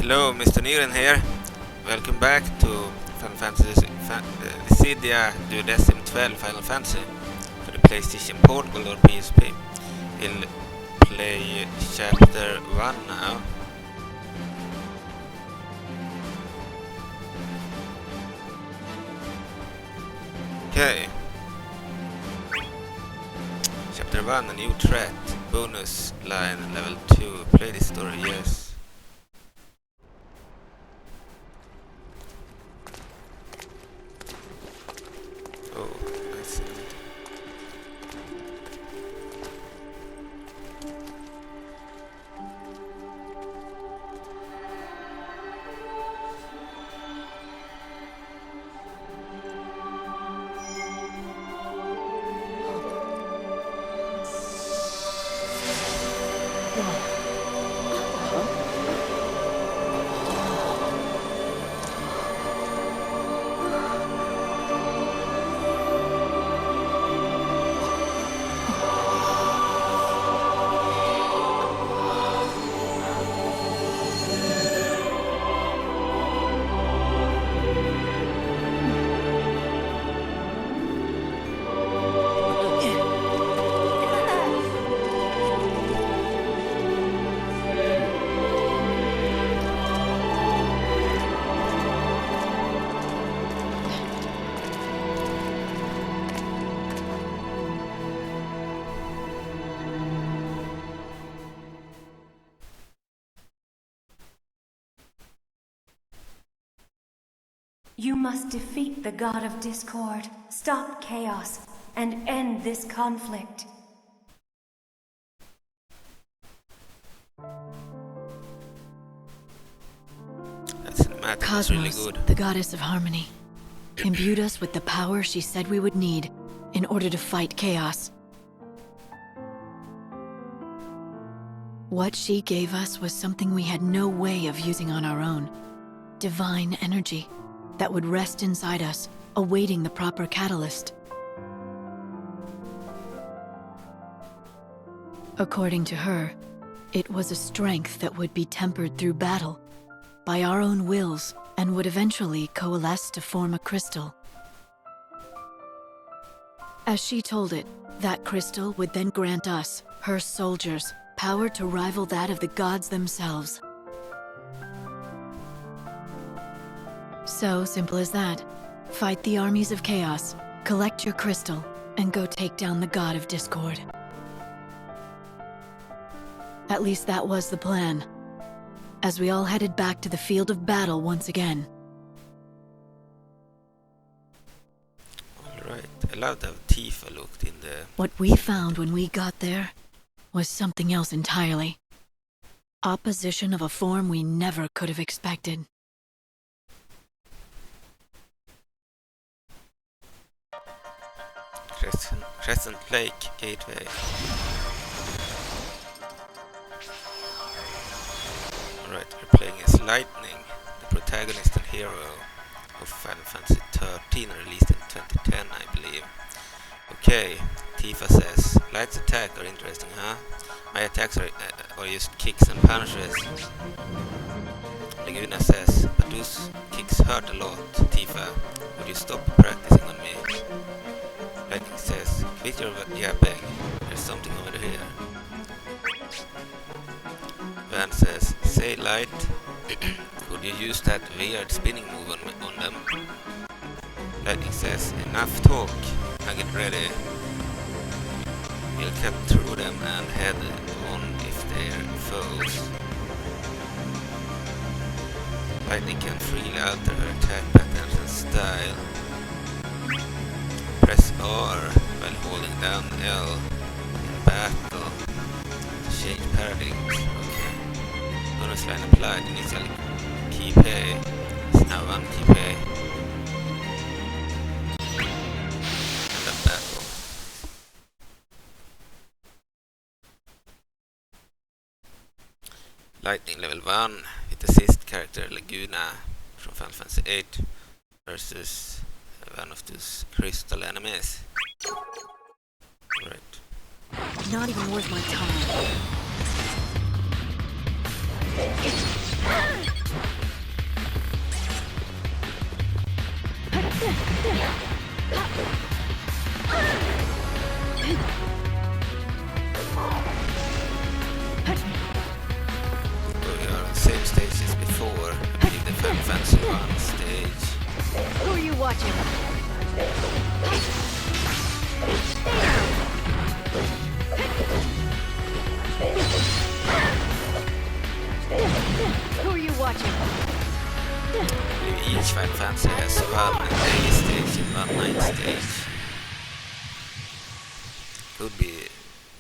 Hello, Mr. Niren here. Welcome back to Final Fantasy DISSIDIA Duodecim 12 Final Fantasy for the PlayStation Portable or PSP. We'll play Chapter 1 now. Okay. Chapter 1, a new threat. Bonus line, level 2. Play this story, yes. Oh, I see. You must defeat the god of discord, stop chaos, and end this conflict. That cinematic is really Cosmos, good. the goddess of harmony, imbued us with the power she said we would need in order to fight chaos. What she gave us was something we had no way of using on our own. Divine energy that would rest inside us, awaiting the proper catalyst. According to her, it was a strength that would be tempered through battle, by our own wills, and would eventually coalesce to form a crystal. As she told it, that crystal would then grant us, her soldiers, power to rival that of the gods themselves. So simple as that. Fight the armies of chaos, collect your crystal, and go take down the god of discord. At least that was the plan, as we all headed back to the field of battle once again. Alright, I love how Tifa looked in the... What we found when we got there was something else entirely. Opposition of a form we never could have expected. Crescent Lake Gateway. Alright, we're playing as Lightning, the protagonist and hero of Final Fantasy XIII, released in 2010, I believe. Okay, Tifa says, Light's attack are interesting, huh? My attacks are just kicks and punches. Laguna says, but those kicks hurt a lot, Tifa. Would you stop practicing on me? Lightning says, quit your yapping, there's something over here. Van says, say Light, could you use that weird spinning move on them? Lightning says, enough talk, now get ready. We'll cut through them and head on if they're foes. Lightning can freely alter her attack patterns and style. Press R while holding down L in battle to change paradigms. Okay. Bonus line applied. Initial key pay is now 1 key pay. And then battle. Lightning level 1 with assist character Laguna from Final Fantasy VIII versus one of those crystal enemies. Right. Not even worth my time. watching? Who are you watching? Each Final Fantasy has one day stage and one night stage. Could be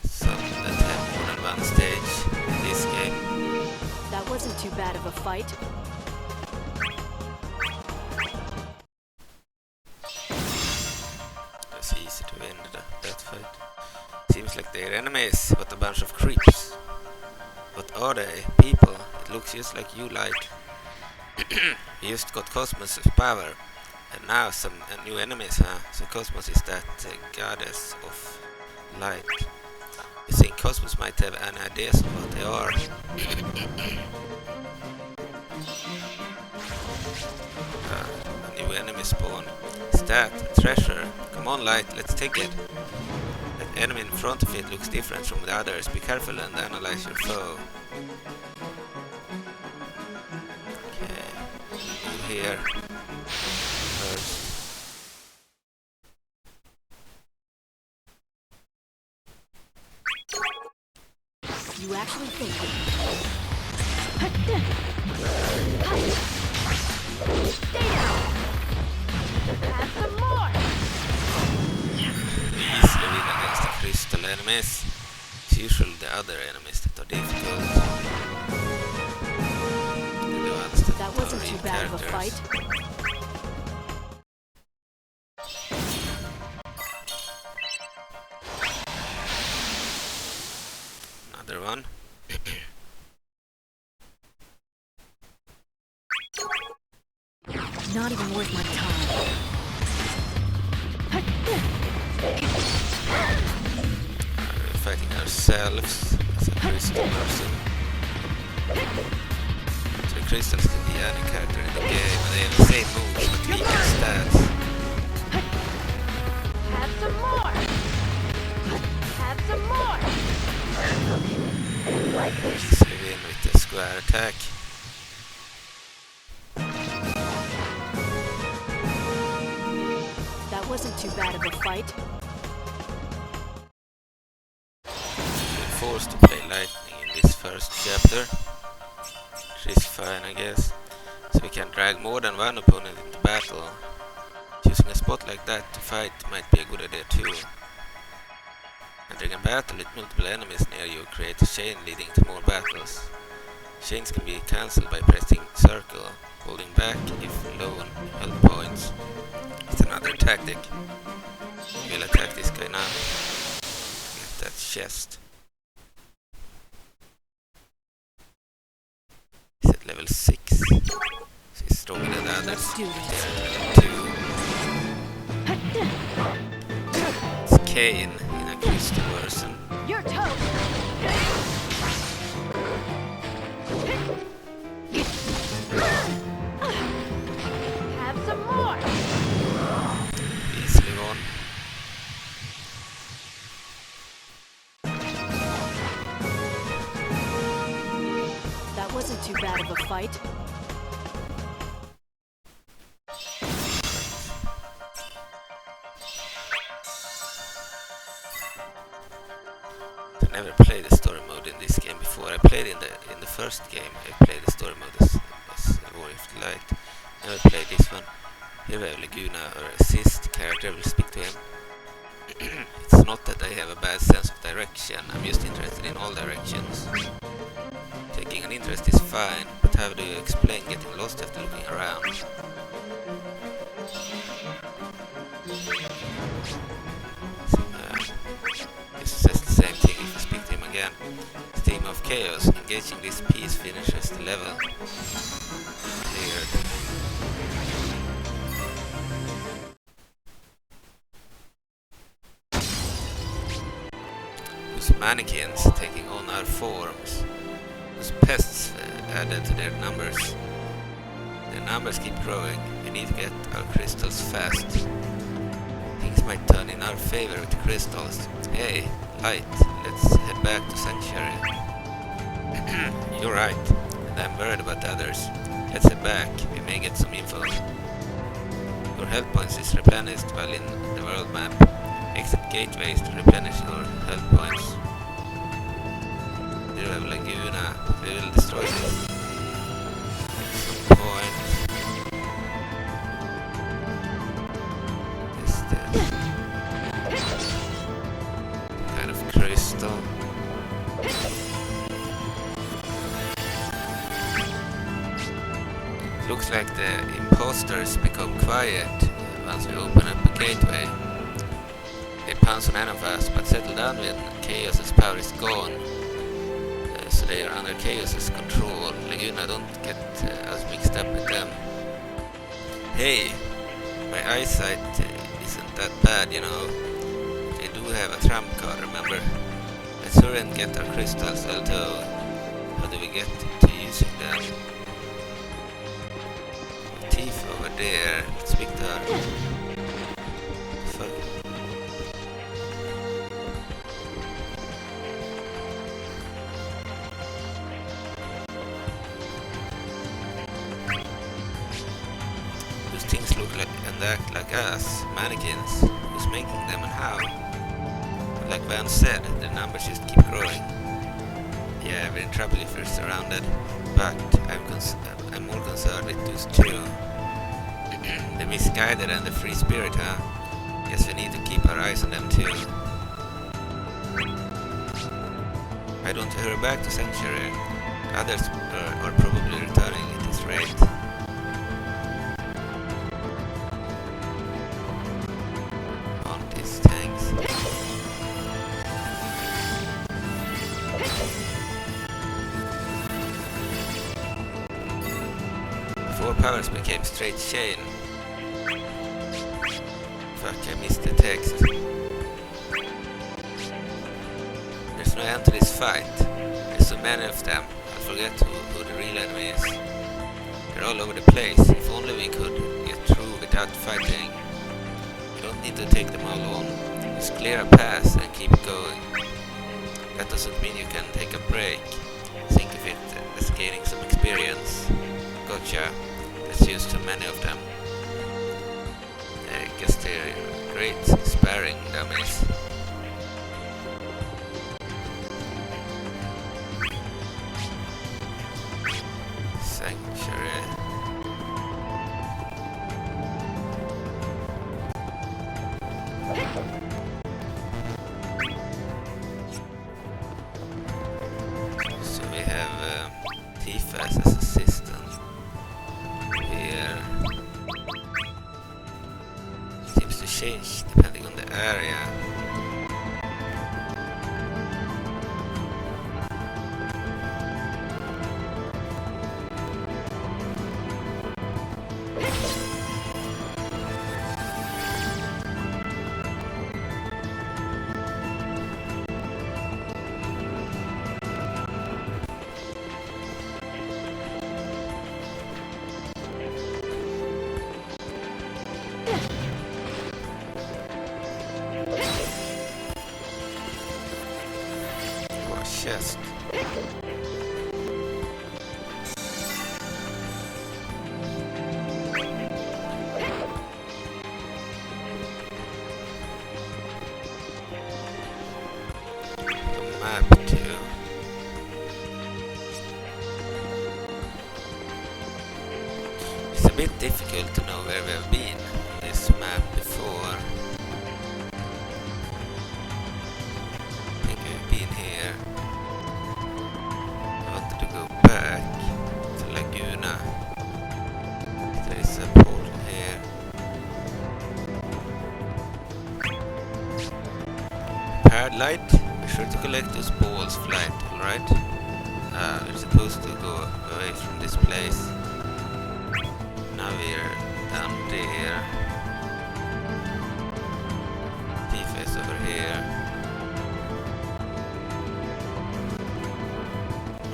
some that have more than one stage in this game. That wasn't too bad of a fight. It's easy to win that fight. Seems like they're enemies, but a bunch of creeps. What are they? People? It looks just like you, Light. You just got Cosmos' power, and now some new enemies, huh? So Cosmos is that goddess of light. You think Cosmos might have any ideas of what they are? A new enemy spawn. Is that a treasure? Come on, Light, let's take it. That enemy in front of it looks different from the others. Be careful and analyze your foe. Here first. You actually think it? Stay down! Have some more! Easily win against the crystal enemies. It's usually the other enemies that are difficult. That wasn't too bad of a fight. Another one. Not even worth my time. We're fighting ourselves as a crystal person. Crystals can be any character in the game, and they have the same moves but weaker stats. Have some more! Have some more! Easily win with the square attack. That wasn't too bad of a fight. We're forced to play lightning in this first chapter. Which is fine, I guess. So we can drag more than one opponent into battle. Choosing a spot like that to fight might be a good idea too. Entering a battle with multiple enemies near you creates a chain leading to more battles. Chains can be cancelled by pressing circle, holding back if low on health points. It's another tactic. We'll attack this guy now. Get that chest. He's at level 6. So he's stronger than the others. Let's do this. It's Cain in a crystal version. Your toast! Have some more! Easily won. That wasn't too bad of a fight. I never played the story mode in this game before. I played in the first game. I played the story mode as War of the Light. Never played this one. Here we have Laguna, our assist character. Will speak to him. It's not that I have a bad sense of direction. I'm just interested in all directions. Taking an interest is fine, but how do you explain getting lost after looking around? This says the same thing if you speak to him again. Theme of Chaos. Engaging this piece finishes the level. Cleared. Whose manikins taking on our forms. Whose pests added to their numbers. Their numbers keep growing. We need to get our crystals fast. Things might turn in our favor with the crystals. Hey, Light, let's head back to Sanctuary. You're right, and I'm worried about the others. Let's head back, we may get some info. Your health points is replenished while in the world map. Exit gateways to replenish your health points. Here we have Laguna. We will destroy this at some point. Is this kind of crystal? Looks like the imposters become quiet once we open up a gateway. They pounce on any of us, but settle down when Chaos's power is gone. So they are under Chaos's control. Laguna, don't get us mixed up with them. Hey, my eyesight isn't that bad, you know. They do have a trump card, remember? Let's hurry and get our crystals, although how do we get to using them? Thief over there. Let's speak to her. Fuck. Those things look like and act like us, mannequins. Who's making them and how? Like Van said, the numbers just keep growing. Yeah, we're in trouble if we're surrounded, but I'm more concerned with those two. The misguided and the free spirit, huh? Guess we need to keep our eyes on them too. Why don't we hurry back to Sanctuary? Others are probably returning at this rate. On these tanks. 4 powers became straight chain. Fuck, I missed the text. There's no end to this fight. There's so many of them. I forget who the real enemy is. They're all over the place. If only we could get through without fighting. You don't need to take them all on. Just clear a path and keep going. That doesn't mean you can take a break. Think of it as gaining some experience. Gotcha. There's just too many of them. I guess they're great sparring dummies. Sanctuary. So we have Tifa as assistant. Here seems to change depending on the area. Chest. The map too. It's a bit difficult to know where we have been on this map before. I think we've been here. I wanted to go back to Laguna. There is a portal here. Paired light. Be sure to collect those balls, Flight, alright? We're supposed to go away from this place. Now we're down there. Tifa is over here.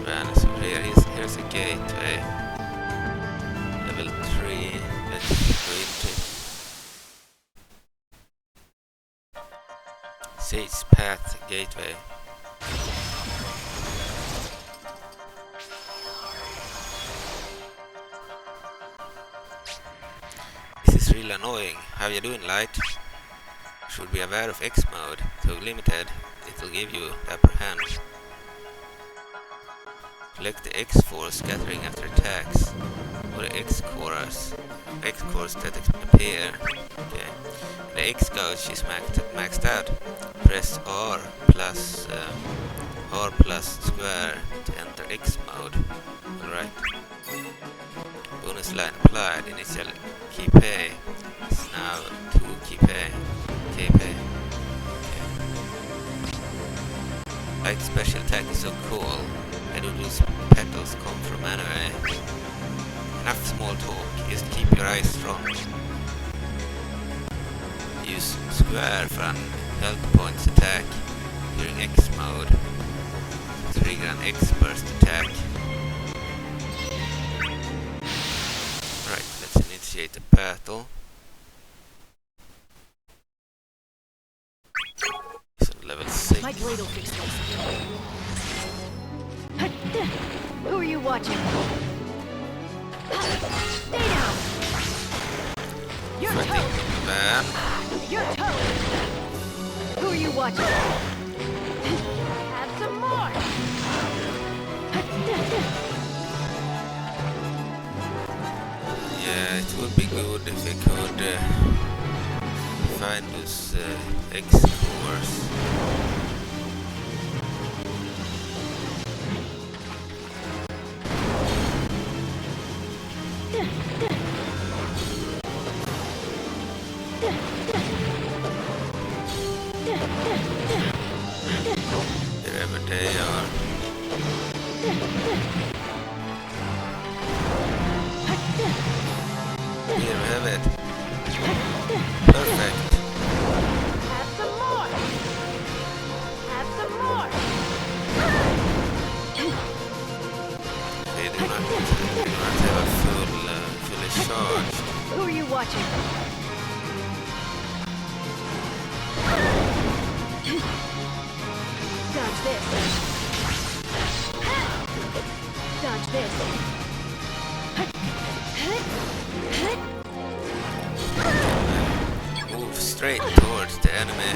Van is over here. Here's a gateway. Level 3. Let's go into it. Sage Path Gateway. This is It's really annoying. How you doing, Light? Should be aware of X mode. Too limited. It will give you the upper hand. Select the X force scattering after attacks, or the X cores that appear. Okay. The X gauge is maxed out. Press R plus square to enter X mode. Alright. Bonus line applied. Initial KP is now 2 KP. Okay. Light special attack is so cool. I do these petals come from anyway. Enough small talk, just keep your eyes strong. Use square for an health points attack during X mode. Trigger an X burst attack. Right, let's initiate the battle. It's on level 6. My blade will fix this. Who are you watching? Stay down! You're toast! Man. You're toast! Who are you watching? Have some more! Yeah, it would be good if I could find those X cores. Wherever they are. Here we have it. Perfect. Have some more! Have some more! They do not have a fully charged. Who are you watching? Dodge this. Dodge this. Move straight towards the enemy.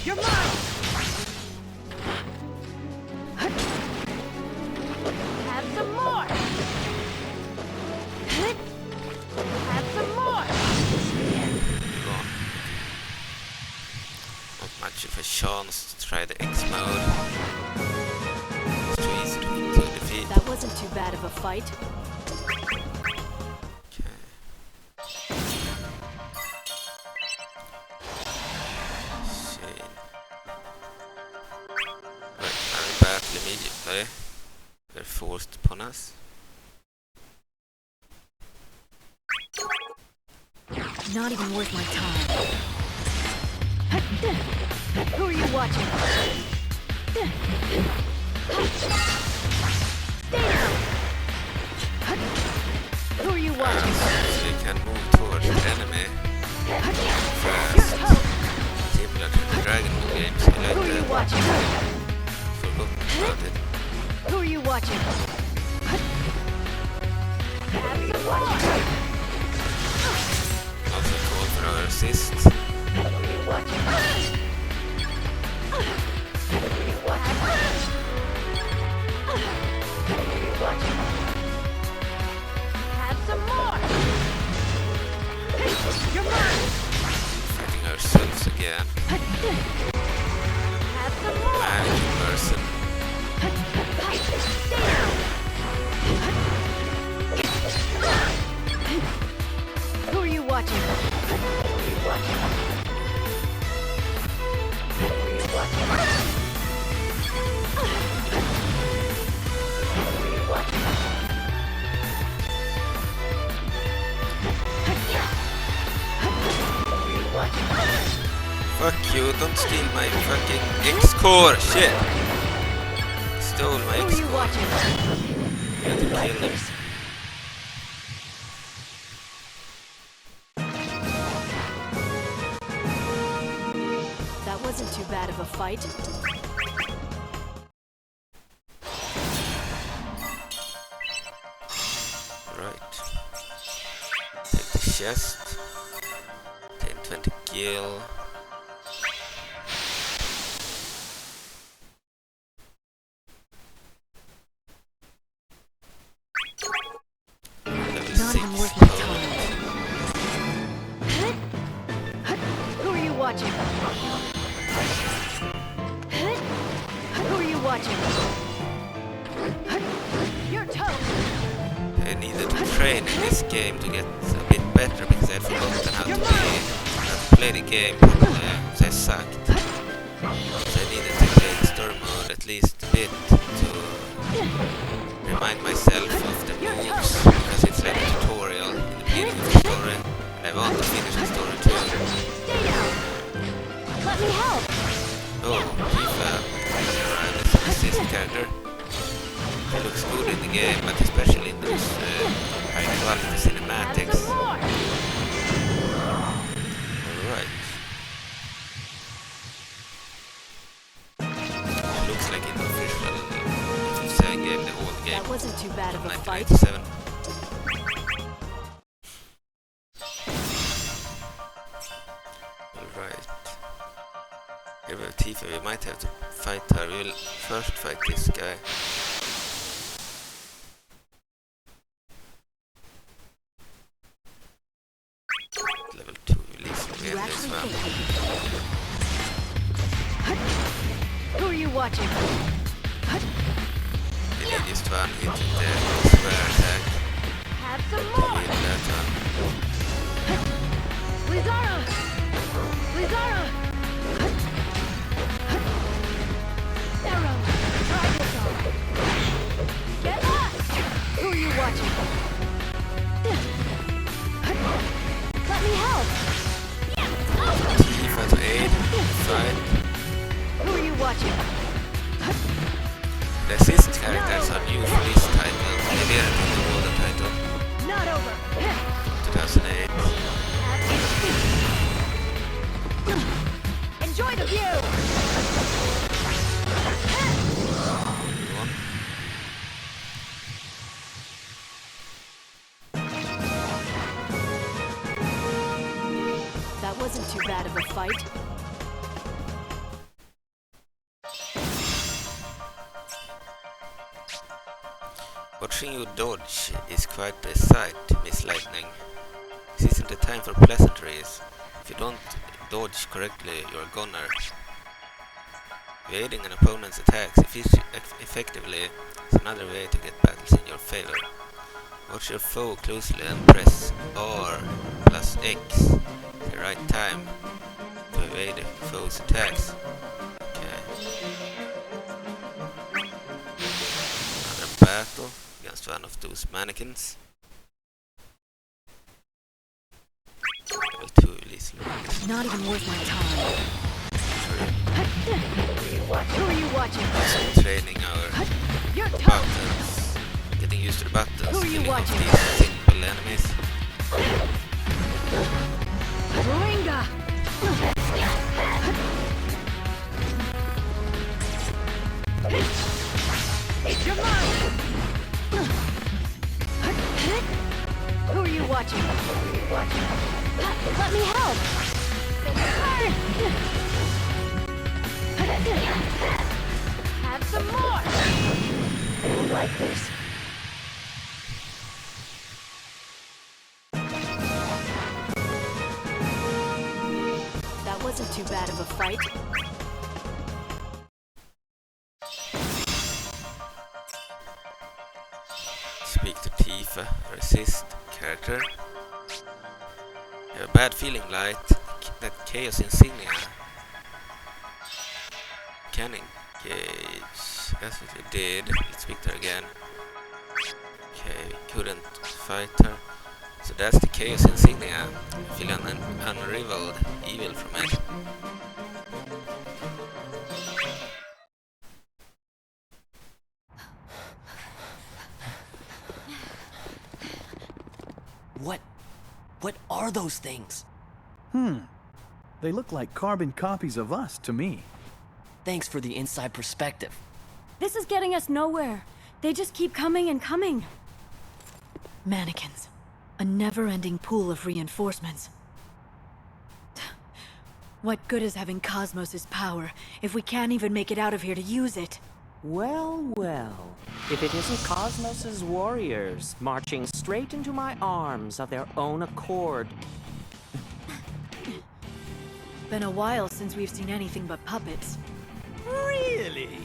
You're mine! Have some more! Have some more! Not much of a chance to try the X mode. It's too easy to defeat. That wasn't too bad of a fight. Immediately. They're forced upon us. Not even worth my time. Who are you watching? Stay down! Who are you watching? So you can move towards the enemy fast. Similar to the Dragon Ball games. Who are you watching? About it. Who are you watching? Also called for our assist. Have some more! You're mine! Fighting ourselves again. Have some more! Managing person. Who are you watching? Fuck you, don't steal my fucking X-core! Shit! Stole my Who are you X-core. watching? You have to kill him. That wasn't too bad of a fight. chest. 10-20 gil. Level Not 6 even worth my Poland. time. Who are you watching? Who are you watching? Your toe. I needed to train in this game to get a bit better because I had forgotten how to play the game, so I sucked. So I needed to play the story mode at least a bit to remind myself of the moves, because it's like a tutorial in the beginning of the story, and I want to finish the story too. Stay down. Let me help. Oh, Tifa arrived as an assist character. He looks good in the game, but especially in those high quality cinematics. Alright. Looks like an official XIII game, the old game. That wasn't too bad of a fight. 1997. Alright. Here we have Tifa, we might have to fight her. We will first fight this guy. Level 2 release from You this actually one. think. Who are you watching? We need just one hit with the square attack. Have some To more. win that one. Blizzara! Blizzara! Arrow! Try this on. Get lost! Who are you watching? Let me help! Tifa to aid, fight. Who are you watching? The assist characters are new for this title. They didn't in the older title, Not over. 2008. Enjoy the view! One. That wasn't too bad of a fight. Watching you dodge is quite a sight, Miss Lightning. This isn't the time for pleasantries. If you don't dodge correctly, you're a goner. Evading an opponent's attacks effectively is another way to get battles in your favor. Watch your foe closely and press R plus X at the right time to evade the foe's attacks. Okay. Another battle against one of those mannequins. Level 2 release. Not even worth my time. Who are you watching? Also training our Your toe! buttons, getting used to the buttons, Who are you killing off watching? these simple enemies. Moringa! You're mine! Who are you watching? Let me help! Have some more! I don't like this. That wasn't too bad of a fight. Speak to Tifa, her assist character. I have a bad feeling, Light, that Chaos Insignia can engage. That's what we did. Let's speak to her again. Okay, we couldn't fight her. So that's the Chaos Insignia. I feel an unrivaled evil from it. What are those things? They look like carbon copies of us to me. Thanks for the inside perspective. This is getting us nowhere. They just keep coming and coming. Mannequins. A never-ending pool of reinforcements. What good is having Cosmos' power if we can't even make it out of here to use it? Well, well. If it isn't Cosmos' warriors marching straight into my arms of their own accord. Been a while since we've seen anything but puppets. Really?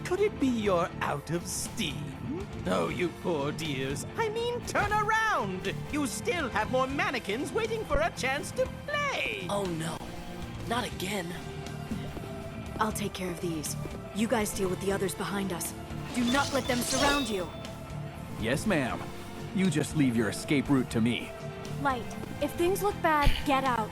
Could it be you're out of steam? Oh, you poor dears. I mean, turn around! You still have more mannequins waiting for a chance to play! Oh no, not again. I'll take care of these. You guys deal with the others behind us. Do not let them surround you. Yes, ma'am. You just leave your escape route to me. Light, if things look bad, get out.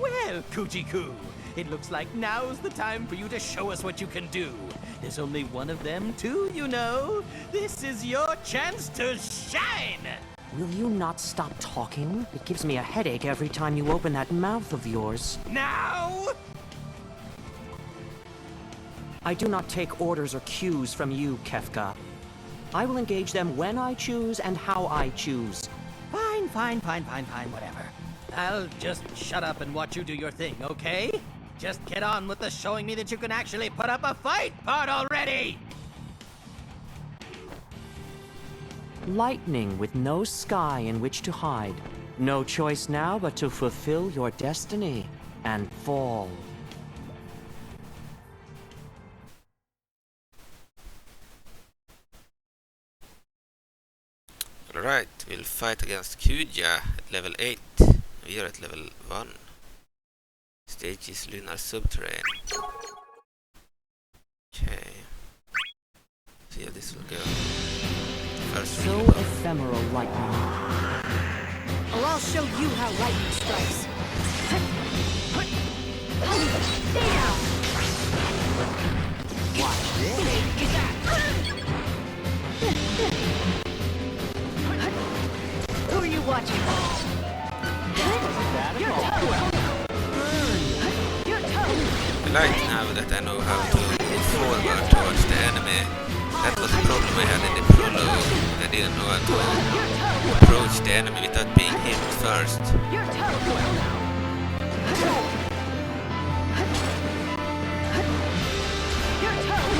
Well, Kujiku, it looks like now's the time for you to show us what you can do. There's only one of them, too, you know. This is your chance to shine! Will you not stop talking? It gives me a headache every time you open that mouth of yours. Now! I do not take orders or cues from you, Kefka. I will engage them when I choose and how I choose. Fine, whatever. I'll just shut up and watch you do your thing, okay? Just get on with the showing me that you can actually put up a fight part already! Lightning with no sky in which to hide. No choice now but to fulfill your destiny and fall. Alright, we'll fight against Kuja at level 8. We are at level 1. Stage is lunar subterranean. Okay. See how this will go. First So rebuff. ephemeral lightning. Or I'll show you how lightning strikes. Stay down! Watch this! Who are you watching? Your toe! Your toe! I like now that I know how to move forward towards the enemy. That was a problem I had in the prologue. I didn't know how to approach the enemy without being hit first. Your toe! Your toe!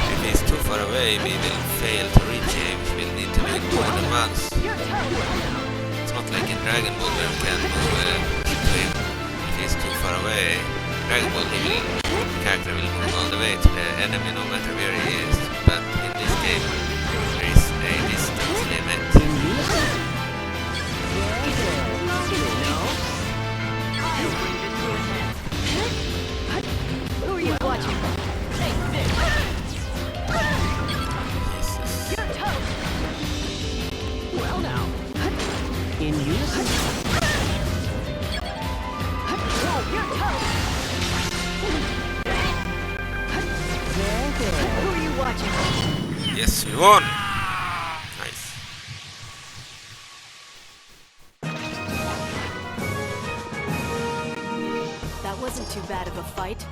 If he's too far away, we will fail to reach him. We'll need to do it more than once. Your toe! It's not like in Dragon Ball where we can move to him. If he's too far away, Dragon Ball, the character will move all the way to the enemy no matter where he is. But in this game, there is a distance limit. Who are you watching? Jesus. Your toe! Well now. In unison. Your toe! Who are you watching? Yes, we won! Nice. That wasn't too bad of a fight.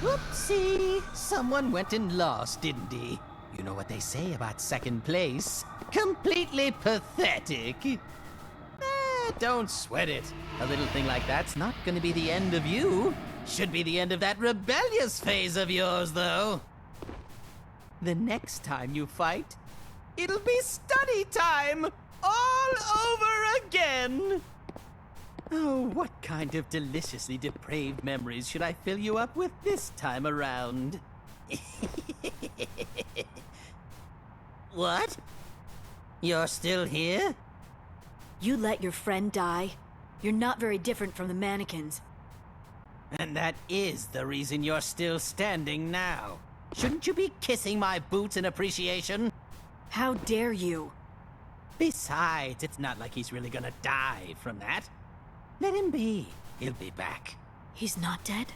Whoopsie! Someone went and lost, didn't he? You know what they say about second place? Completely pathetic. Don't sweat it. A little thing like that's not gonna be the end of you. Should be the end of that rebellious phase of yours, though. The next time you fight, it'll be study time all over again. Oh, what kind of deliciously depraved memories should I fill you up with this time around? What? You're still here? You let your friend die? You're not very different from the mannequins. And that is the reason you're still standing now. Shouldn't you be kissing my boots in appreciation? How dare you? Besides, it's not like he's really gonna die from that. Let him be. He'll be back. He's not dead?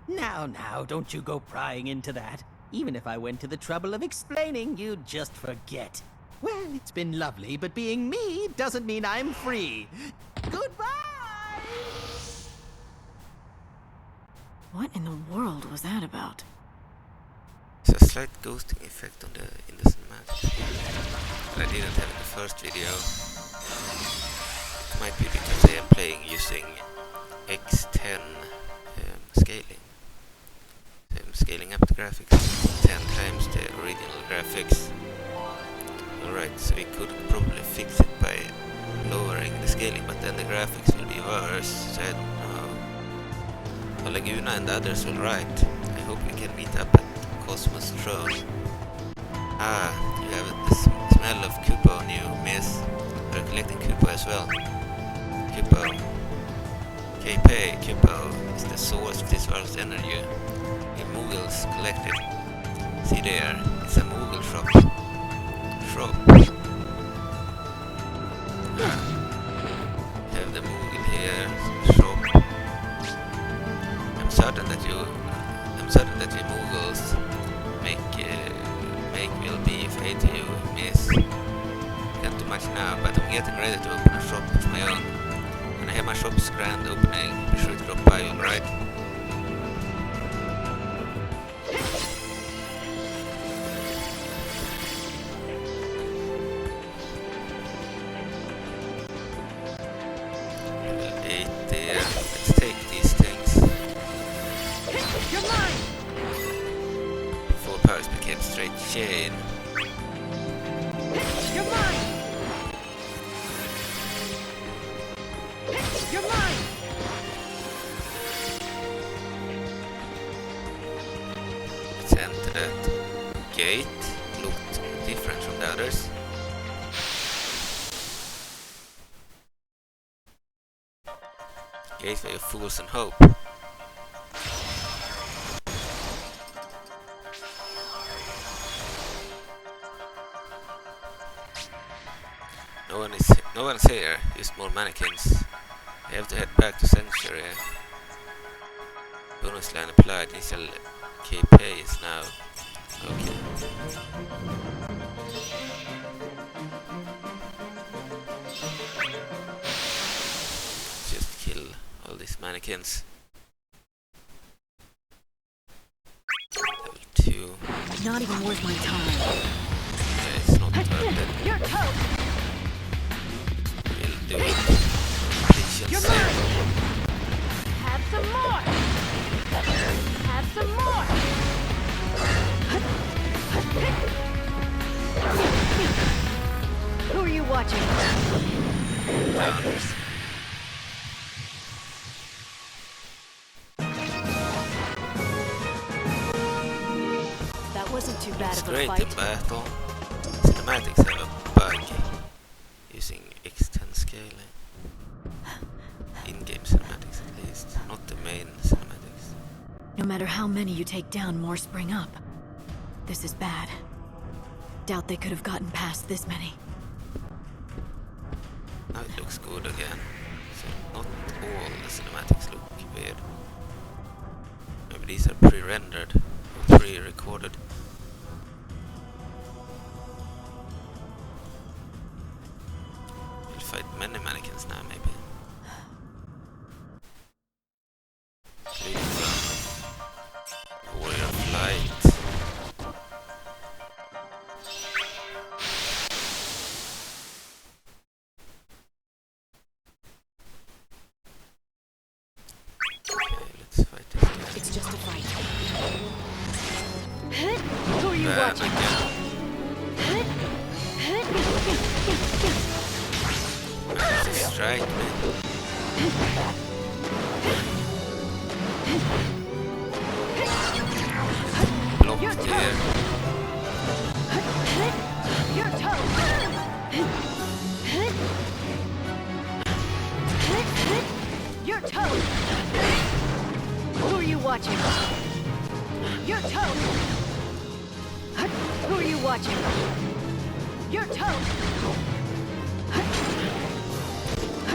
Now, don't you go prying into that. Even if I went to the trouble of explaining, you'd just forget. Well, it's been lovely, but being me doesn't mean I'm free. Goodbye! What in the world was that about? There's a slight ghosting effect on in the cinematic that I didn't have in the first video. It might be because I am playing using XIII scaling. So I'm scaling up the graphics 10 times the original graphics. Alright, so we could probably fix it by lowering the scaling, but then the graphics will be worse, so I don't know. Well, Laguna and others will write. I hope we can meet up at Cosmos Throne. Ah, you have the smell of Kupo on you, miss. We're collecting Kupo as well. Kupo. KP, Kupo is the source of this world's energy. The Moogles collect it. See there, it's a Moogle shop. Have the Moogle here, shop. I'm certain that you Moogles make will be afraid to you, miss. Can't do much now, but I'm getting ready to open a shop of my own. When I have my shop's grand opening, be sure to drop by, alright? Let's take these things. You're mine! Before powers became straight chain. You're mine! You're mine! Let's enter that gate. Looked different from the others. Gateway of Fools and Hope. No one's here. Just more mannequins. I have to head back to Sanctuary. Bonus line applied. Initial KP is now. Okay. Just kill all these mannequins. Level 2. Not even worth my time. Yeah, it's not worth it. You're toast! We'll do it. Patience. You're mine! Have some more! Have some more! Who are you watching? Down. That wasn't too bad It's of a great fight. in battle. Cinematics have a bug using XIII scaling. In-game cinematics at least, not the main cinematics. No matter how many you take down, more spring up. This is bad. Doubt they could have gotten past this many. Now it looks good again. So not all the cinematics look weird. Maybe these are pre-rendered or pre-recorded. We'll fight many mannequins now, maybe. Leading from Warrior of Light. Okay, let's fight this guy. It's just a fight. Who are you Again. Strike me. Blocked here. You're toast! You're toast! Who are you watching? You're toast! Who are you watching? You're toast!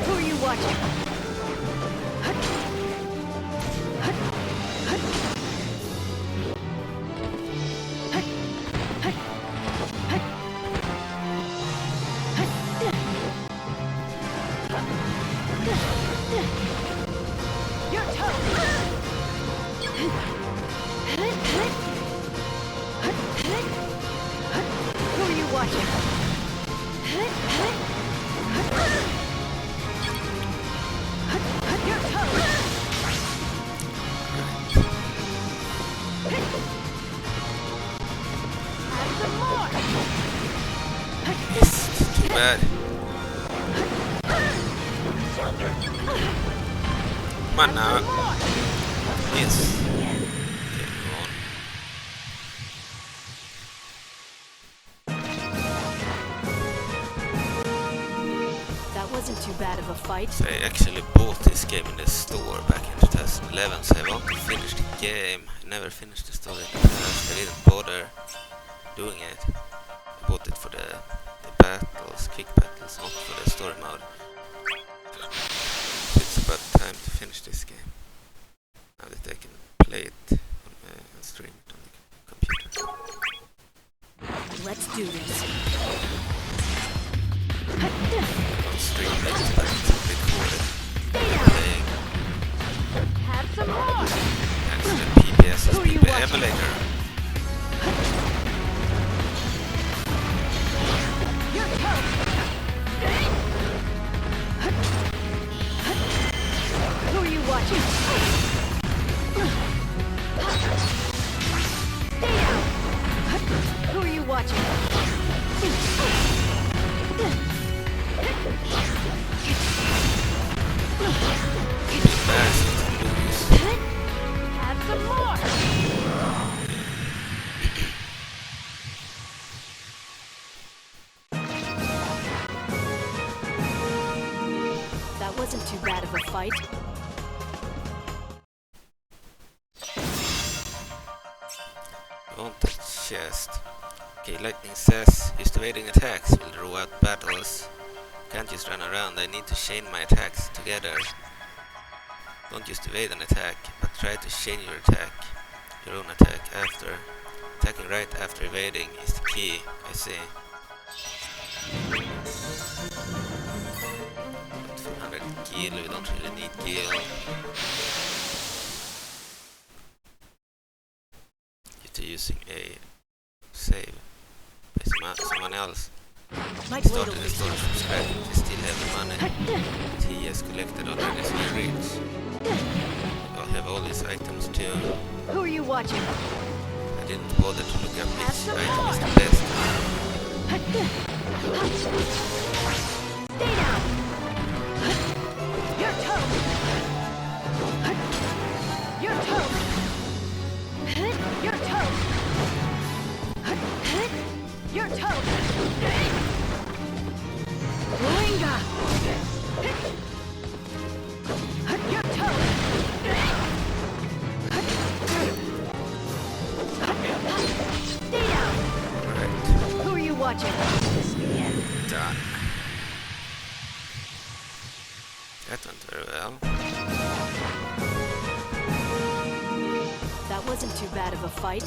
Who are you watching? You're toast! Who are you watching? Your toes! Have some more! It's too bad. Come on now. Yes. Okay, go on. That wasn't too bad of a fight. So I actually bought this game in the store back in 2011, so I want to finish the game. I never finished the story in the past. I didn't bother doing it. I bought it for the battles, quick battles, not for the story mode. So it's about time to finish this game. Now that I can play it and stream it on the computer. Let's do this. Not stream it, but record it. Playing. Have some more! Thanks to the PPSSPP emulator. Your toes! Who are you watching? Stay down! Who are you watching? Have some more! That wasn't too bad of a fight. I want that chest. Okay, lightning says used evading attacks will draw out battles. Can't just run around, I need to chain my attacks together. Don't just evade an attack, but try to chain your own attack after. Attacking right after evading is the key, I see. 400 gil, we don't really need gil. You're using a save by someone else. Might wait a Started the story from scratch, he still have the money that he has collected already, so he's rich. I'll have all these items too. Who are you watching? I didn't bother to look up which item is the best. Stay down! Your toes! Your toes! Your toes! Your toes! Linga! Your toes! Stay down! Right, Who are you watching? done. That went very well. That wasn't too bad of a fight.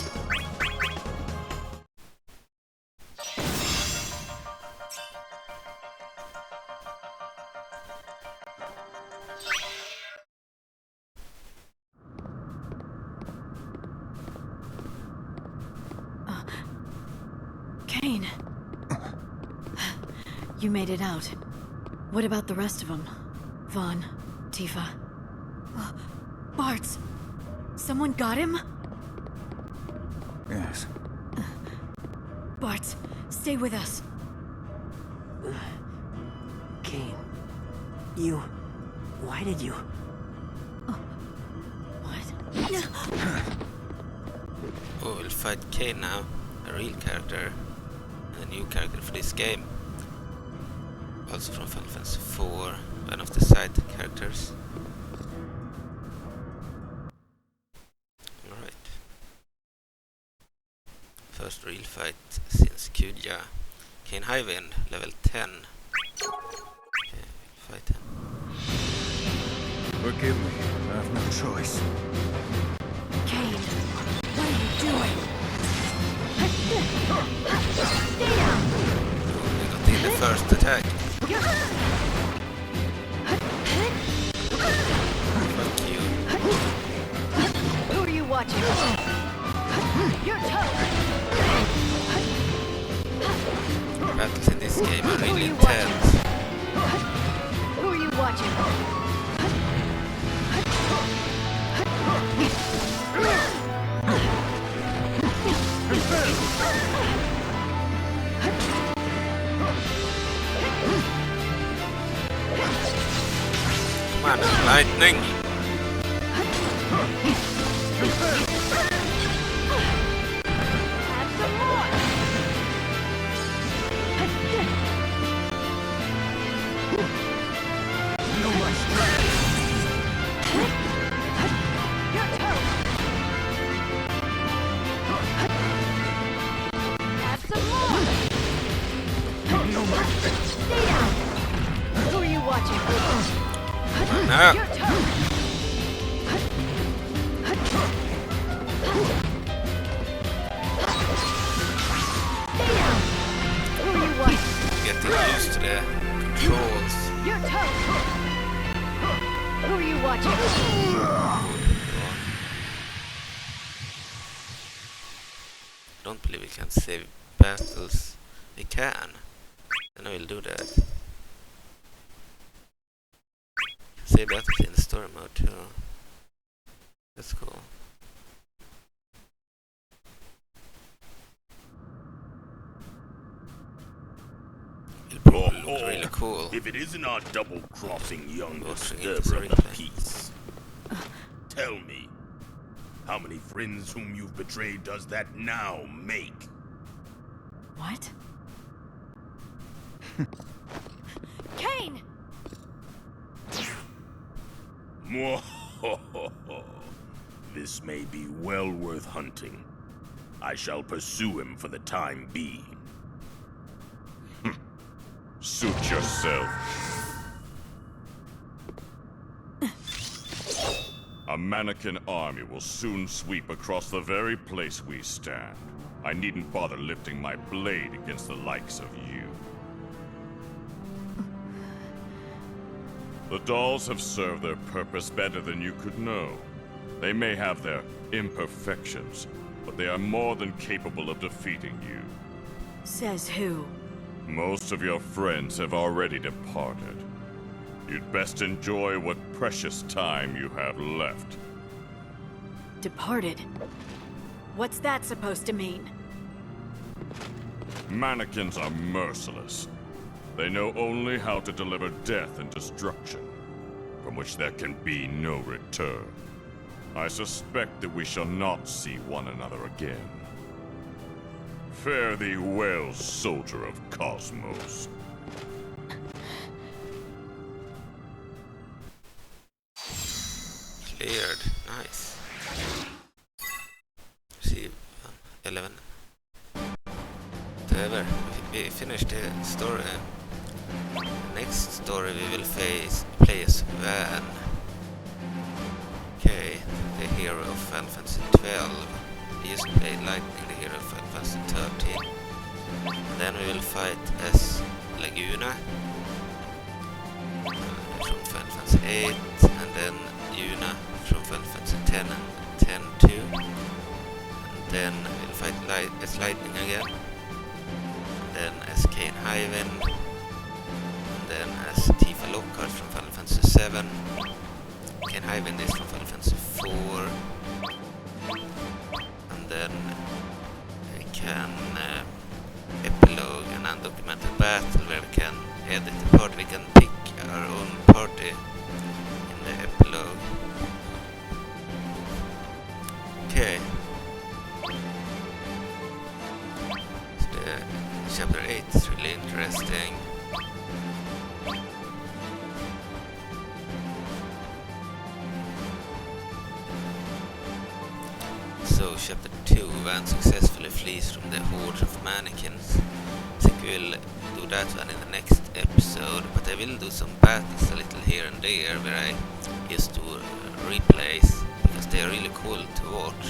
Cain. You made it out. What about the rest of them? Vaughn, Tifa. Bartz! Someone got him? Yes. Bartz, stay with us. Cain, why did you? What? Oh, we'll fight Cain now, a real character, and a new character for this game. Also from Final Fantasy IV, one of the side characters. Alright. First real fight since Kuja. Cain Highwind, level 10. Okay, fight him. Forgive me. I have no choice. Cain, what are you doing? Stay down! We got in the first attack. Fuck you. Who are you watching? Your toast! Battles in this game are really intense. Who are you watching? Come on, lightning! Have some more! Your toast! Have some more! Stay down! Who are you watching? No. Your toast! Stay down! Who are you watching? Getting used to the controls. Your toast! Who are you watching? Don't believe we can save battles. We can. Then I will do that. Save battles in the story mode too. That's cool. It'll probably look really cool. If it isn't our double-crossing young Watching it disturber as of the replay. peace, tell me, how many friends whom you've betrayed does that now make? What? Cain! This may be well worth hunting. I shall pursue him for the time being. Suit yourself. A mannequin army will soon sweep across the very place we stand. I needn't bother lifting my blade against the likes of you. The dolls have served their purpose better than you could know. They may have their imperfections, but they are more than capable of defeating you. Says who? Most of your friends have already departed. You'd best enjoy what precious time you have left. Departed? What's that supposed to mean? Mannequins are merciless. They know only how to deliver death and destruction, from which there can be no return. I suspect that we shall not see one another again. Fare thee well, soldier of Cosmos. Cleared. Nice. See, 11. Whatever. We finished the story. Next story we will play as Van. Okay, the hero of Final Fantasy XII. We used to play Lightning, the hero of Final Fantasy XIII. Then we will fight as Laguna from Final Fantasy VIII, and then Yuna from Final Fantasy X and X too. And then we'll fight as Lightning again. And then as Cain Highwind. And then as Tifa Lockhart from Final Fantasy VII. Cain Highwind is from Final Fantasy IV. And then we can epilogue an undocumented battle where we can edit the party. We can pick our own party in the epilogue. Okay. So chapter 8 is really interesting. So chapter 2, Van successfully flees from the horde of mannequins. I think we'll do that one in the next episode, but I will do some battles a little here and there where I used to replays, because they are really cool to watch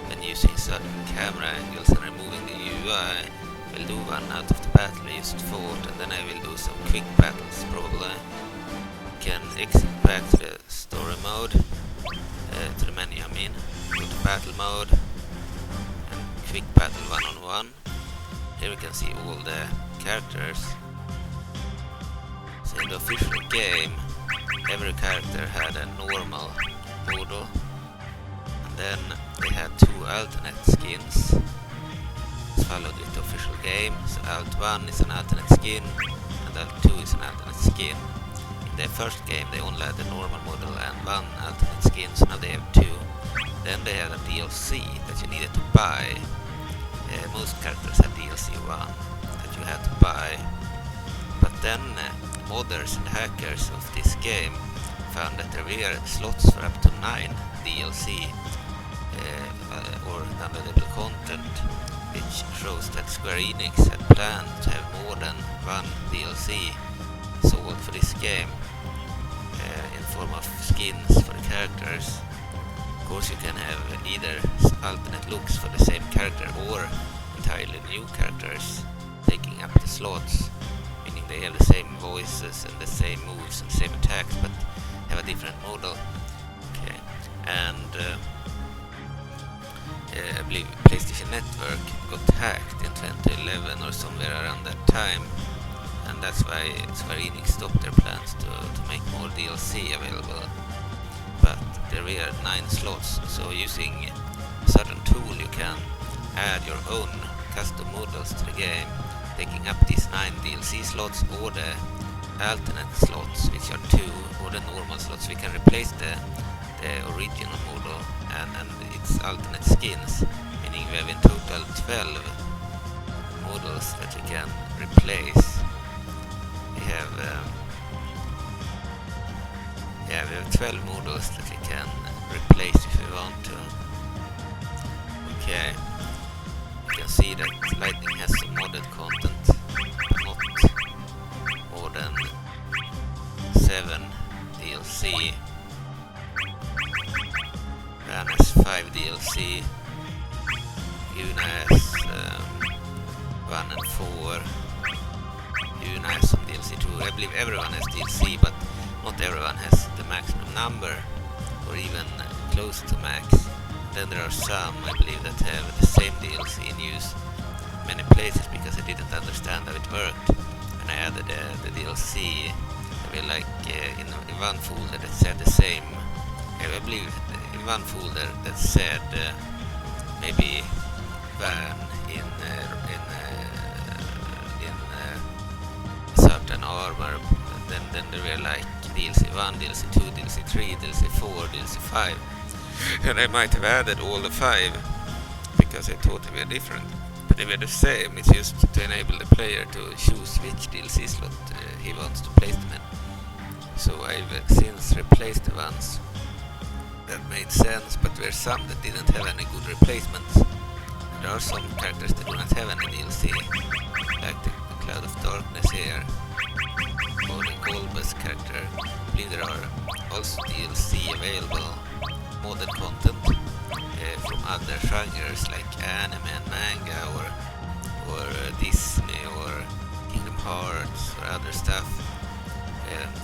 when using certain camera angles and removing the UI. We'll do one out of the battle I just fought, and then I will do some quick battles probably. Can exit back to the story mode. to the menu, I mean. Go to battle mode and quick battle 1-on-1. Here we can see all the characters. So in the official game, every character had a normal model, and then they had 2 alternate skins. It's followed with the official game. So Alt 1 is an alternate skin, and Alt 2 is an alternate skin. In the first game, they only had the normal model and 1 alternate skin, so now they have 2. Then they had a DLC that you needed to buy. Most characters had DLC 1 that you had to buy. But then modders and hackers of this game found that there were slots for up to 9 DLC or downloadable content, which shows that Square Enix had planned to have more than 1 DLC sold for this game in form of skins for the characters. Of course, you can have either alternate looks for the same character or entirely new characters taking up the slots, meaning they have the same voices and the same moves and the same attacks, but have a different model. Okay, and I believe PlayStation Network got hacked in 2011 or somewhere around that time, and that's why Square Enix stopped their plans to make more DLC available. But there were 9 slots, so using a certain tool you can add your own custom models to the game, taking up these 9 DLC slots or the alternate slots, which are 2, or the normal slots. We can replace the original model and its alternate skins, meaning we have in total 12 models that we can replace. We have 12 models that we can replace if we want to. Okay, you can see that Lightning has some modded content, but not more than 7 DLC. Van has 5 DLC. Yuna has 1 and 4. Yuna has some DLC too. I believe everyone has DLC, but not everyone has the maximum number, or even close to max. Then there are some, I believe, that have the same DLC in use many places because I didn't understand how it worked. And I added the DLC, I mean, like in one folder that said the same. I believe in one folder that said maybe Van in certain armor. Then there were like DLC 1, DLC 2, DLC 3, DLC 4, DLC 5. And I might have added all the 5 because I thought they were different. But they were the same. It's just to enable the player to choose which DLC slot he wants to place them in. So I've since replaced the ones that made sense, but there were some that didn't have any good replacements. There are some characters that do not have any DLC, like the Cloud of Darkness here, or the Golbus character. I believe there are also DLC available, modded content from other genres like anime and manga, or Disney or Kingdom Hearts or other stuff.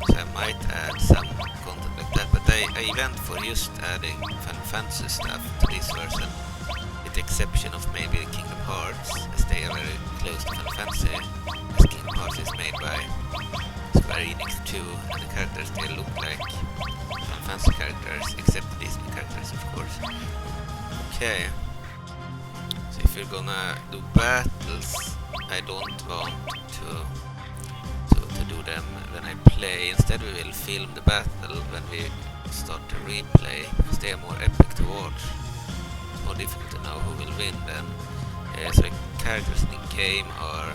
So I might add some content like that, but I went for just adding Final Fantasy stuff to this version, with the exception of maybe Kingdom Hearts, as they are very close to Final Fantasy, as Kingdom Hearts is made by Square Enix 2, and the characters they look like Final Fantasy characters, except the Disney characters, of course. Okay, so if you're gonna do battles, I don't want to do them when I play. Instead we will film the battle when we start to replay, because they are more epic to watch. It's more difficult to know who will win then. So the characters in the game are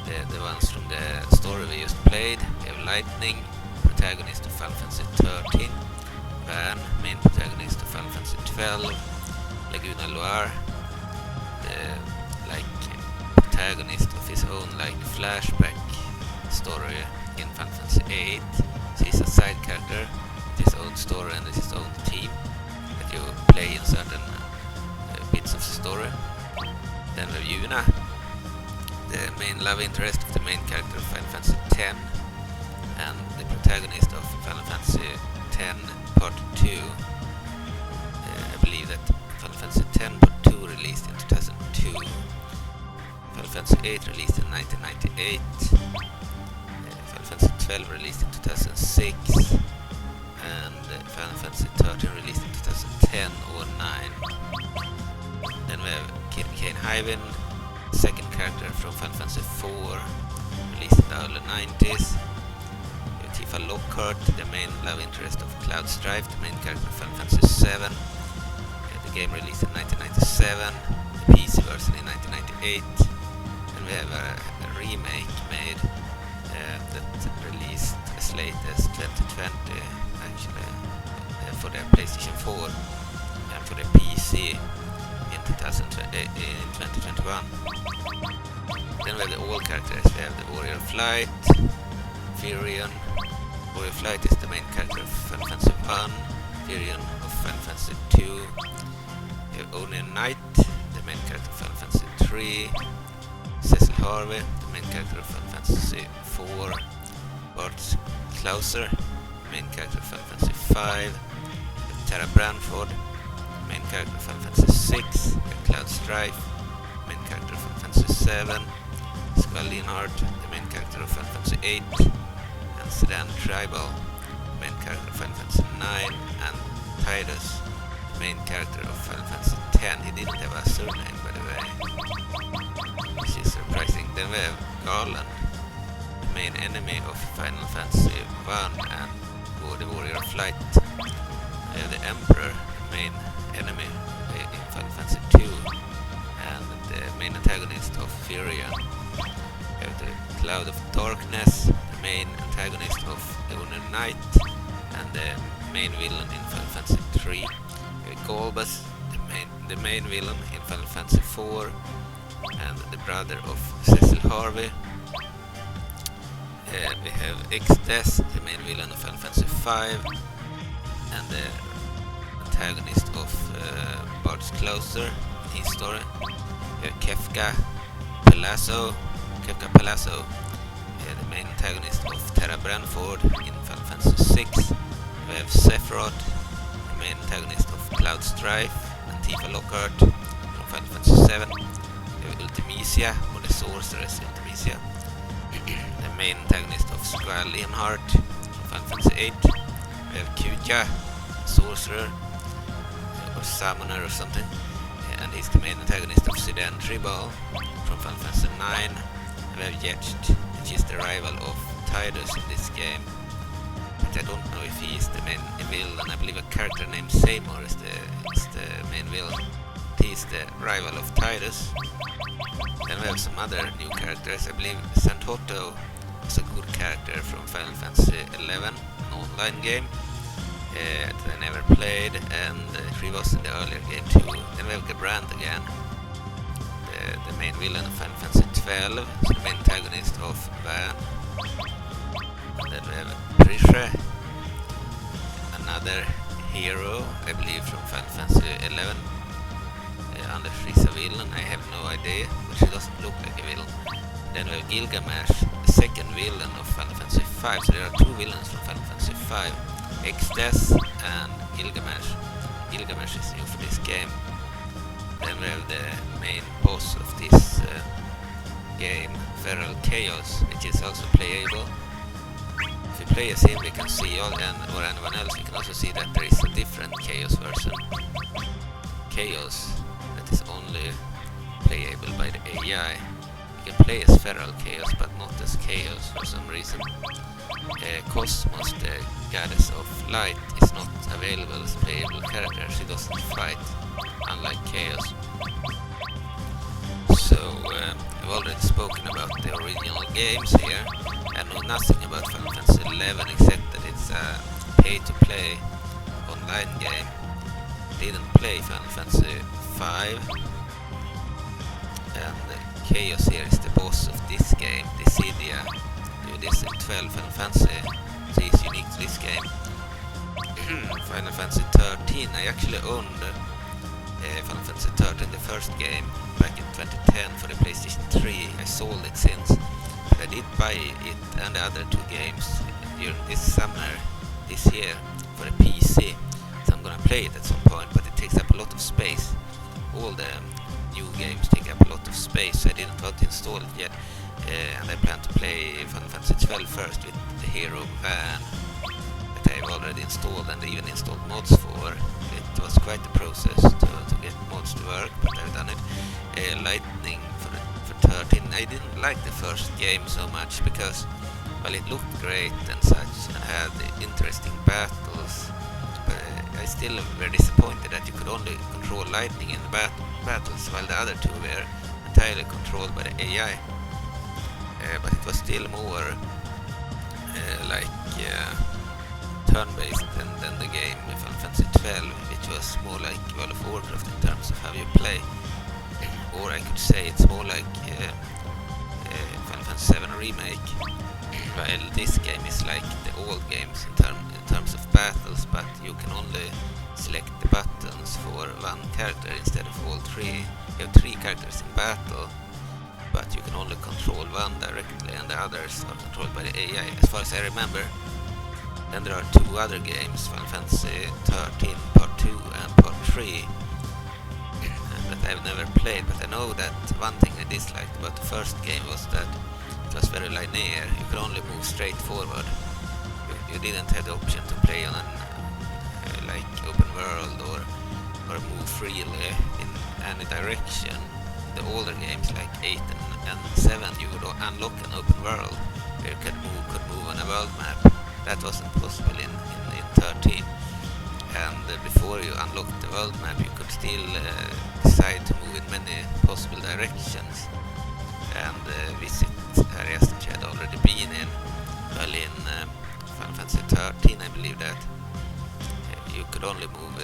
the ones from the story we just played. We have Lightning, protagonist of Final Fantasy XIII, Van, main protagonist of Final Fantasy XII, Laguna Loire, the protagonist of his own flashback story in Final Fantasy VIII. So he's a side character with his own story and his own team that you play in certain bits of the story. Then we have Yuna, the main love interest of the main character of Final Fantasy X, and the protagonist of Final Fantasy X Part 2. I believe that Final Fantasy X Part 2 released in 2002. Final Fantasy VIII released in 1998. Final Fantasy XII released in 2006. And Final Fantasy XIII released in 2010 or 9. Then we have Cain Highwind, second character from Final Fantasy IV, released in the early 90s. Tifa Lockhart, the main love interest of Cloud Strife, the main character of Final Fantasy VII. The game released in 1997, the PC version in 1998. And we have a remake made that released as late as 2020, actually, for the PlayStation 4 and for the PC in 2021. Then we have the all characters. We have the Warrior of Light, Firion. Warrior of Light is the main character of Final Fantasy I, Firion of Final Fantasy II. We have Onion Knight, the main character of Final Fantasy III. Cecil Harvey, the main character of Final Fantasy IV. Bart Klauser, the main character of Final Fantasy V. Tara Branford, the main character of Final Fantasy VI. Cloud Strife, the main character of Final Fantasy VII. Squall Leonhardt, the main character of Final Fantasy VIII. And Sedan Tribal, the main character of Final Fantasy IX. And Tidus, the main character of Final Fantasy X. He didn't have a surname, by the way, which is surprising. Then we have Garland, the main enemy of Final Fantasy I and the Warrior of Light. We have the Emperor, the main enemy in Final Fantasy II, and the main antagonist of Firion. We have the Cloud of Darkness, the main antagonist of Onion Knight, and the main villain in Final Fantasy III. We have Golbas, the main villain in Final Fantasy IV, and the brother of Cecil Harvey. We have XIII, the main villain of Final Fantasy V, and the antagonist of Bart Klauser in his story. We have Kefka Palazzo, the main antagonist of Tara Branford in Final Fantasy VI. We have Sephiroth, the main antagonist of Cloud Strife and Tifa Lockhart from Final Fantasy VII. We have Ultimisia, or the sorceress Ultimisia, the main antagonist of Squall Leonhardt from Final Fantasy VIII. We have Kuja, sorcerer or summoner or something, and he's the main antagonist of Sedan Tribal from Final Fantasy IX. And we have Yecht, which is the rival of Tidus in this game, but I don't know if he is the main villain. I believe a character named Seymour is the main villain. He's the rival of Tidus. Then we have some other new characters. I believe Santotto is a good character from Final Fantasy XI, an online game that I never played, and she was in the earlier game too. Then we have Gabrand again, the main villain of Final Fantasy XII, so the main antagonist of Van. And then we have Prisha, another hero, I believe, from Final Fantasy XI. Under she's a villain, I have no idea, but she doesn't look like a villain. Then we have Gilgamesh, the second villain of Final Fantasy V, so there are two villains from Final Fantasy V, XIII and Gilgamesh. Gilgamesh is new for this game. Then we have the main boss of this game, Feral Chaos, which is also playable. If we play as him, we can see or anyone else, we can also see that there is a different Chaos version. Chaos that is only playable by the AI. You can play as Feral Chaos, but not as Chaos for some reason. Cosmos, the goddess of light, is not available as playable character. She doesn't fight, unlike Chaos. So, I've already spoken about the original games here. I know nothing about Final Fantasy XI except that it's a pay-to-play online game. Didn't play Final Fantasy V, and Chaos here is the boss of this game, Dissidia. Do this in 12 Final Fantasy, so it's unique to this game. Final Fantasy XIII, I actually owned Final Fantasy XIII, the first game, back in 2010 for the PlayStation 3. I sold it since, but I did buy it and the other two games during this summer, this year, for the PC, so I'm gonna play it at some point, but it takes up a lot of space. All the new games take up a lot of space, so I didn't want to install it yet, and I plan to play Final Fantasy XII first with the hero van that I've already installed and even installed mods for. It was quite a process to get mods to work, but I've done it. Lightning for 13, I didn't like the first game so much because, well, it looked great and such and had interesting battles, but I still am very disappointed that you could only control lightning in the battles while the other two were entirely controlled by the AI. But it was still more turn-based than the game Final Fantasy XII, which was more like World of Warcraft in terms of how you play. Or I could say it's more like Final Fantasy VII Remake, while this game is like the old games in terms of battles, but you can only select the buttons for one character instead of all three. You have three characters in battle, but you can only control one directly and the others are controlled by the AI, as far as I remember. Then there are two other games, Final Fantasy XIII Part 2 and Part 3, that I've never played, but I know that one thing I disliked about the first game was that it was very linear. You could only move straight forward. You didn't have the option to play on an like open world or move freely in any direction. The older games like 8 and 7, you would unlock an open world where you could move on a world map. That wasn't possible in 13. And before you unlocked the world map, you could still decide to move in many possible directions and visit areas that you had already been in. Well, in Final Fantasy 13, I believe that you could only move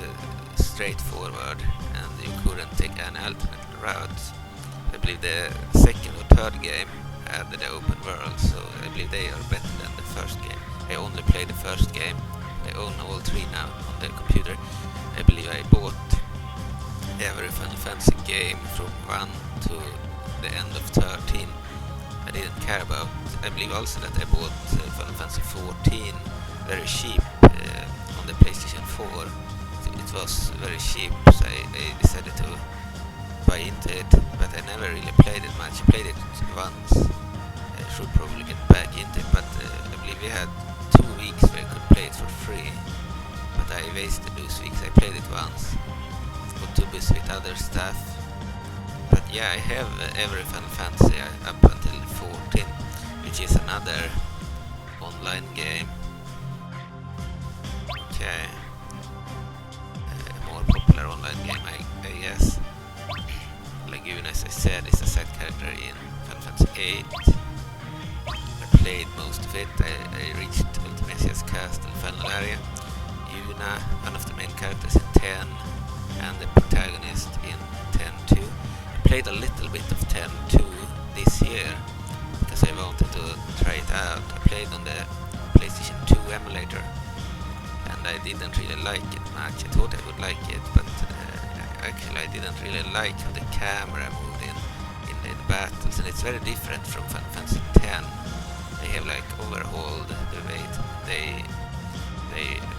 straight forward and you couldn't take any alternate routes. I believe the second or third game had the open world, so I believe they are better than the first game. I only played the first game. I own all three now on the computer. I believe I bought every Final Fantasy game from 1 to the end of 13. I didn't care about. I believe also that I bought Final Fantasy 14 very cheap on the PlayStation 4. It was very cheap, so I decided to buy into it, but I never really played it much. I played it once. I should probably get back into it, but I believe we had 2 weeks where I could play it for free, but I wasted those weeks. I played it once, got too busy with other stuff. But yeah, I have every Final Fantasy up until 14, which is another online game. Okay, more popular online game, I guess. Lagoon, as I said, is a side character in Final Fantasy VIII. I played most of it. I reached Ultimecia's castle final area. Yuna, one of the main characters in 10, and the protagonist in 10-2. I played a little bit of 10-2 this year because I wanted to try it out. I played on the PlayStation 2 emulator and I didn't really like it much. I thought I would like it, but actually I didn't really like how the camera moved in the battles, and it's very different from Final Fantasy X. They have like overhauled the way they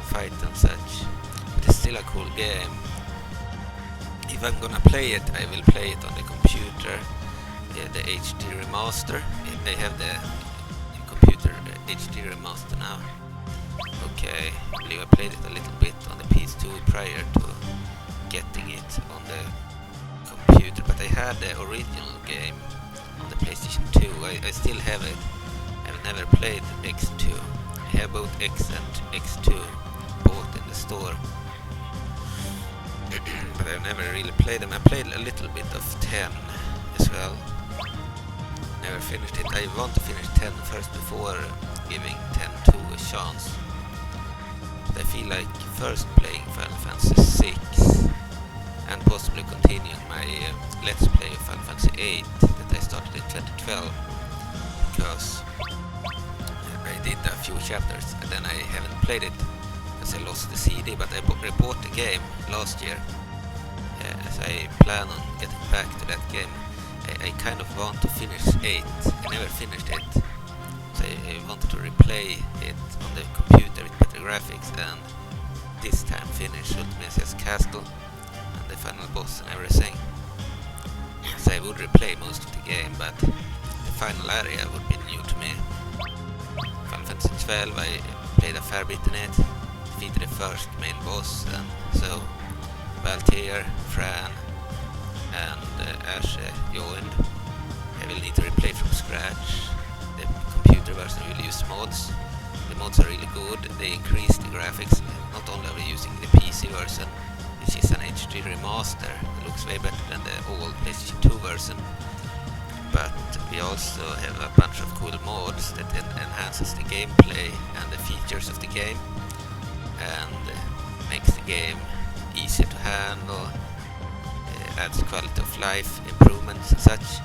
fight and such, but it's still a cool game. If I'm gonna play it, I will play it on the computer, the HD remaster. They have the computer HD remaster now. Okay, I believe I played it a little bit on the PS2 prior to getting it on the computer, but I had the original game on the PlayStation 2. I still have it. I've never played X2. I have both X and X2 bought in the store, but I've never really played them. I played a little bit of 10 as well. Never finished it. I want to finish 10 first before giving 10-2 a chance. But I feel like first playing Final Fantasy VI and possibly continuing my Let's Play of Final Fantasy VIII that I started in 2012, because I did a few chapters and then I haven't played it because I lost the CD, but I bought the game last year, as I plan on getting back to that game. I kind of want to finish 8. I never finished it, so I wanted to replay it on the computer with better graphics and this time finish Ultimecia's castle and the final boss and everything. So I would replay most of the game, but the final area would be new to me. Final Fantasy XII, I played a fair bit in it, defeated the first main boss, and so Valtyr, Fran and Ashe joined. I will need to replay from scratch. The computer version will use mods. The mods are really good. They increase the graphics. Not only are we using the PC version, which is an HD remaster. It looks way better than the old PlayStation 2 version. But we also have a bunch of cool mods that enhances the gameplay and the features of the game, and makes the game easier to handle, adds quality of life improvements and such.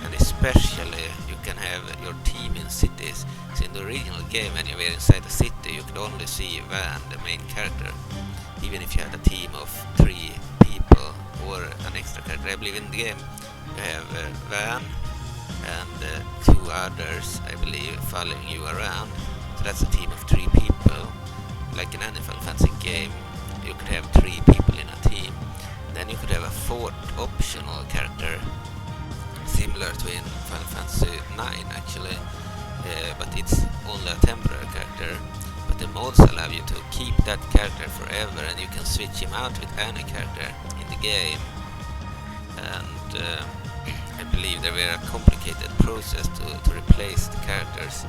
And especially you can have your team in cities. So in the original game, when you were inside a city, you could only see Van, the main character, even if you had a team of 3 people or an extra character. I believe in the game you have Van and 2 others, I believe, following you around. So that's a team of 3 people. Like in any Final Fantasy game, you could have 3 people in a team. Then you could have a 4th optional character, similar to in Final Fantasy IX actually, but it's only a temporary character. But the mods allow you to keep that character forever, and you can switch him out with any character in the game. And I believe there were a complicated process to replace the characters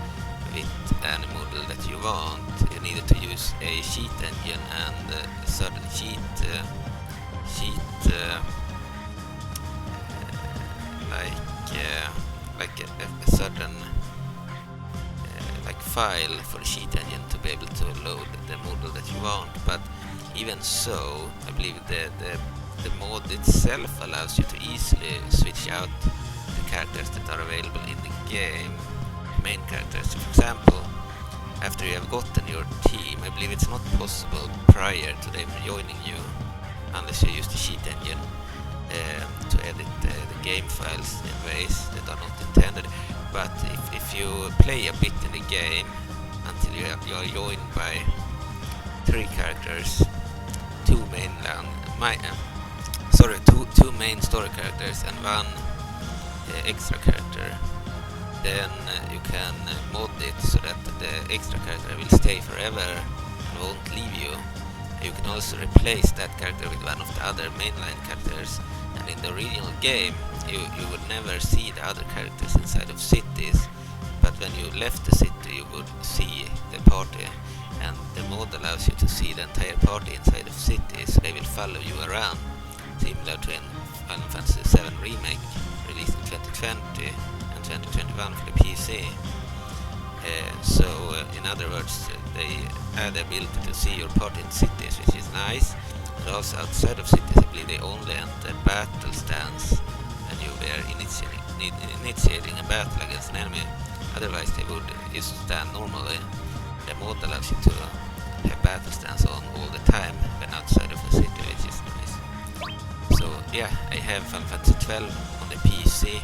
with any model that you want. You needed to use a cheat engine and a certain cheat like a certain like file for the cheat engine to be able to load the model that you want. But even so, I believe the mod itself allows you to easily switch out the characters that are available in the game, main characters. So for example, after you have gotten your team, I believe it's not possible prior to them joining you, unless you use the cheat engine, to edit the game files in ways that are not intended. But if you play a bit in the game until you are joined by 3 characters, 2 main story characters and 1 extra character, then you can mod it so that the extra character will stay forever and won't leave you. You can also replace that character with one of the other mainline characters. And in the original game, you would never see the other characters inside of cities, but when you left the city you would see the party, and the mod allows you to see the entire party inside of cities, so they will follow you around, similar to in Final Fantasy VII Remake, released in 2020 and 2021 for the PC. In other words, they add the ability to see your party in cities, which is nice. And also outside of cities, I believe they only enter battle stands when you were initiating a battle against an enemy. Otherwise they would just stand normally. The mod allows you to have battle stands on all the time when outside of the city, which is nice. So yeah, I have Final Fantasy XII on the PC,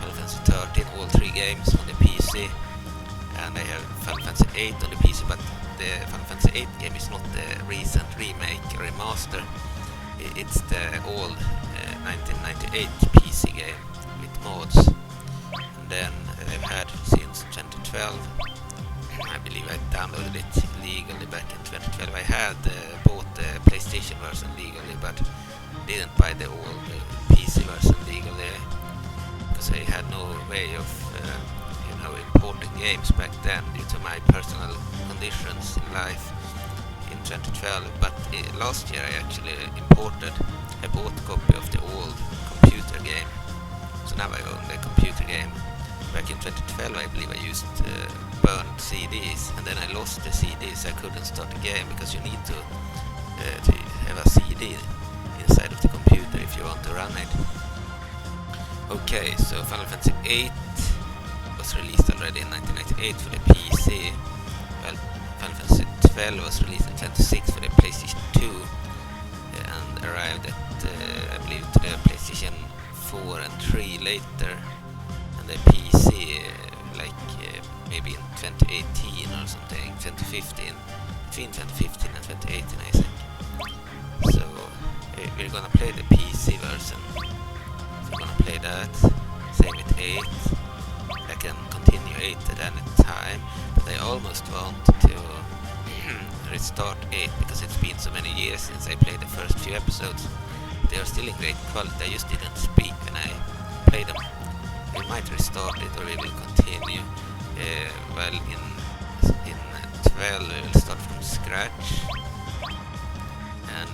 Final Fantasy XIII, all 3 games on the PC, and I have Final Fantasy VIII on the PC, but the Final Fantasy VIII game is not the recent remake or remaster. It's the old 1998 PC game with mods. And then I've had since 2012. I believe I downloaded it legally back in 2012. I had bought the PlayStation version legally, but didn't buy the old PC version legally because I had no way of importing games back then due to my personal conditions in life in 2012. But last year I actually bought a copy of the old computer game, so now I own the computer game. Back in 2012 I believe I used burned CDs, and then I lost the CDs. I couldn't start the game because you need to have a CD inside of the computer if you want to run it. Okay, so Final Fantasy VIII was released already in 1998 for the PC. Well, Final Fantasy XII was released in 2006 for the PlayStation 2 and arrived at, I believe, to the PlayStation 4 and 3 later, and the PC maybe in 2018 or something, 2015. between 2015 and 2018, I think. So we're gonna play the PC version. So we're gonna play that. Same with 8. I can continue 8 at any time, but I almost want to restart 8 because it's been so many years since I played the first few episodes. They are still in great quality. I just didn't speak when I played them. We might restart it or we will continue. Well, in 12 we will start from scratch, and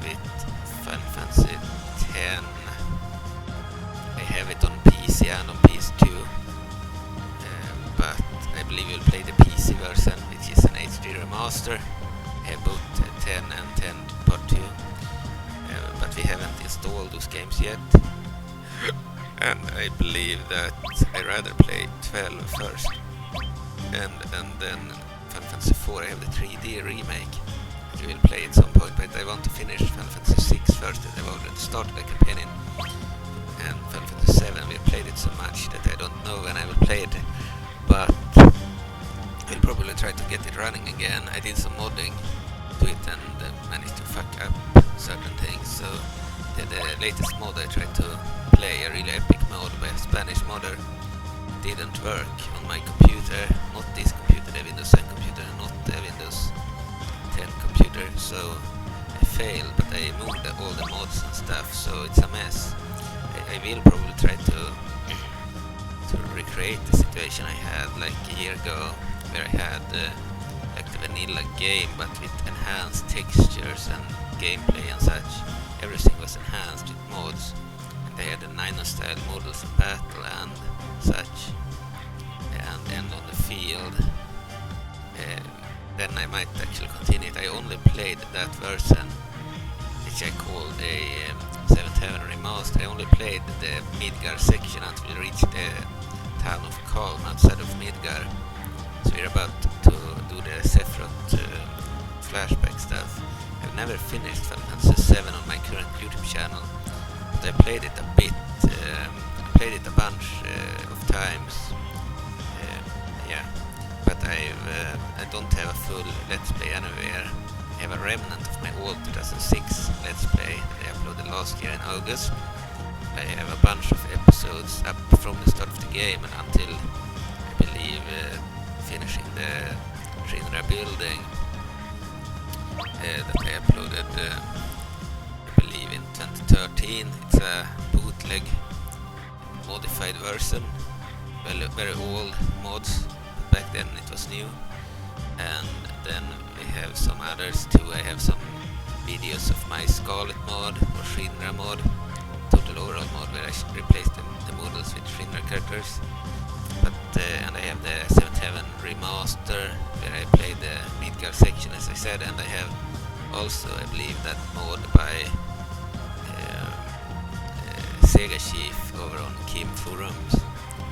with Final Fantasy X I have it on PC and on PS2, but I believe we'll play the PC version, which is an HD remaster. I have both 10 and 10 Part 2, but we haven't installed those games yet. And I believe that I'd rather play 12 first, and then Final Fantasy 4 I have the 3D remake. We will play at some point, but I want to finish Final Fantasy 6 first, and I've already started the campaign. And Final Fantasy 7 we played it so much that I don't know when I will play it, but I'll probably try to get it running again. I did some modding to it and managed to fuck up certain things, so the latest mod I tried to play, a really epic mode by a Spanish modder, didn't work on my computer, not this computer, the Windows 10 computer, not the Windows 10 computer, so I failed, but I moved all the mods and stuff, so it's a mess. I will probably try to recreate the situation I had like a year ago, where I had like the vanilla game but with enhanced textures and gameplay and such. Everything was enhanced with mods, and they had the Nino style models in battle and such, and on the field. Then I might actually continue it. I only played that version, which I called a 7th remaster. I only played the Midgar section until we reached the town of Calm outside of Midgar. So we're about to do the Sephiroth flashback stuff. I've never finished Final Fantasy 7 on my current YouTube channel, but I played it a bit. I played it a bunch of times. Yeah, but I don't have a full Let's Play anywhere. I have a remnant of my old 2006 Let's Play that I uploaded last year in August. I have a bunch of episodes up from the start of the game and until, I believe, finishing the Shinra building that I uploaded, I believe, in 2013. It's a bootleg modified version, well, very old mods, but back then it was new. And then we have some others too. I have some videos of my Scarlet mod or Shinra mod, total overall mod, where I replaced the models with Shinra characters. But and I have the 7th Heaven remaster, where I played the Midgar section, as I said, and I have also, I believe, that mod by Sega Chief over on Kim Forums.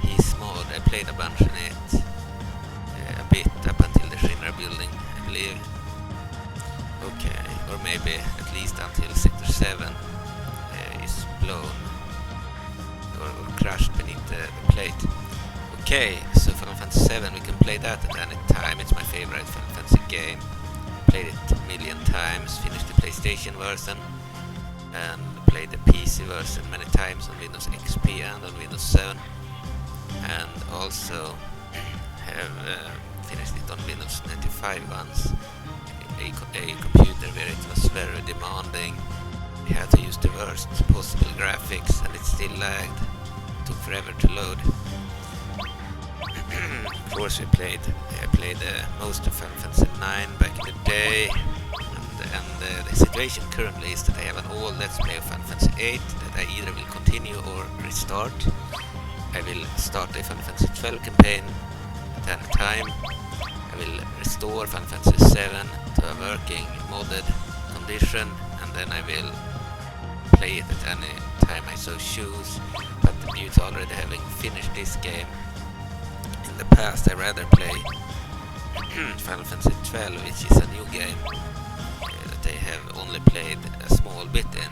His mod, I played a bunch in it, a bit up until the Shinra building, I believe. Okay, or maybe at least until Sector 7 is blown or crushed beneath the plate. Okay, so Final Fantasy 7, we can play that at any time. It's my favorite Final Fantasy game. Played it a million times, finished the PlayStation version, and played the PC version many times on Windows XP and on Windows 7. And also have finished it on Windows 95 once. A computer where it was very demanding. We had to use the worst possible graphics and it still lagged. It took forever to load. Of course I played most of Final Fantasy IX back in the day, and the situation currently is that I have an old Let's Play of Final Fantasy VIII that I either will continue or restart. I will start the Final Fantasy XII campaign at any time. I will restore Final Fantasy VII to a working modded condition, and then I will play it at any time I so choose. But due to already having finished this game in the past, I rather play Final Fantasy XII, which is a new game that I have only played a small bit in.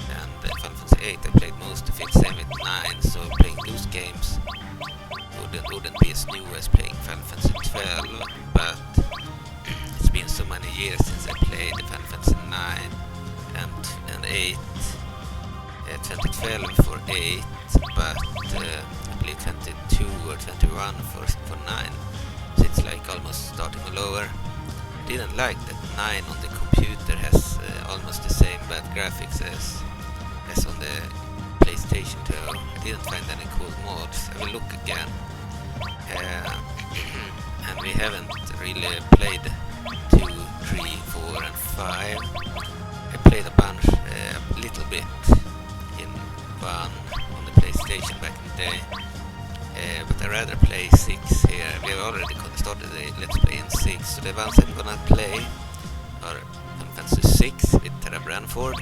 And Final Fantasy VIII, I played most of it, same with 9, so playing those games wouldn't be as new as playing Final Fantasy XII, but it's been many years since I played Final Fantasy 9 and 8. 2012 for 8, but I believe 22 or 21 for 9. So it's like almost starting all over. Didn't like that 9 on the computer has almost the same bad graphics as on the PlayStation 2. I didn't find any cool mods. I will look again. And we haven't really played 2, 3, 4 and 5. I played a bunch, a little bit in 1 on the PlayStation back in the day. But I'd rather play 6 here. We have already started a Let's Play in 6, so the ones I'm gonna play are Final Fantasy 6 with Terra Branford,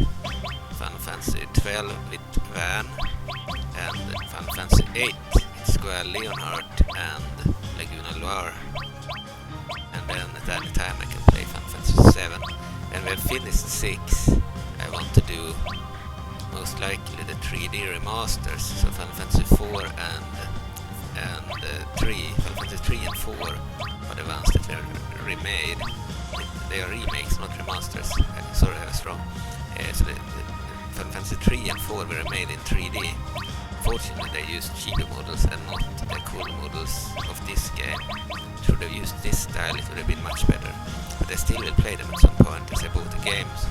Final Fantasy 12 with Van, and Final Fantasy 8 with Square Leonhardt and Laguna Loire. And then at any time I can play Final Fantasy 7. When we have finished 6, I want to do most likely the 3D remasters, so Final Fantasy 4 and 3, Final Fantasy 3 and 4 are the ones that were remade. They are remakes, not remasters. Sorry, I was wrong. So the Final Fantasy 3 and 4 were made in 3D. Fortunately, they used chibi models and not the cool models of this game. Should have used this style, it would have been much better. But I still will play them at some point as I bought the games.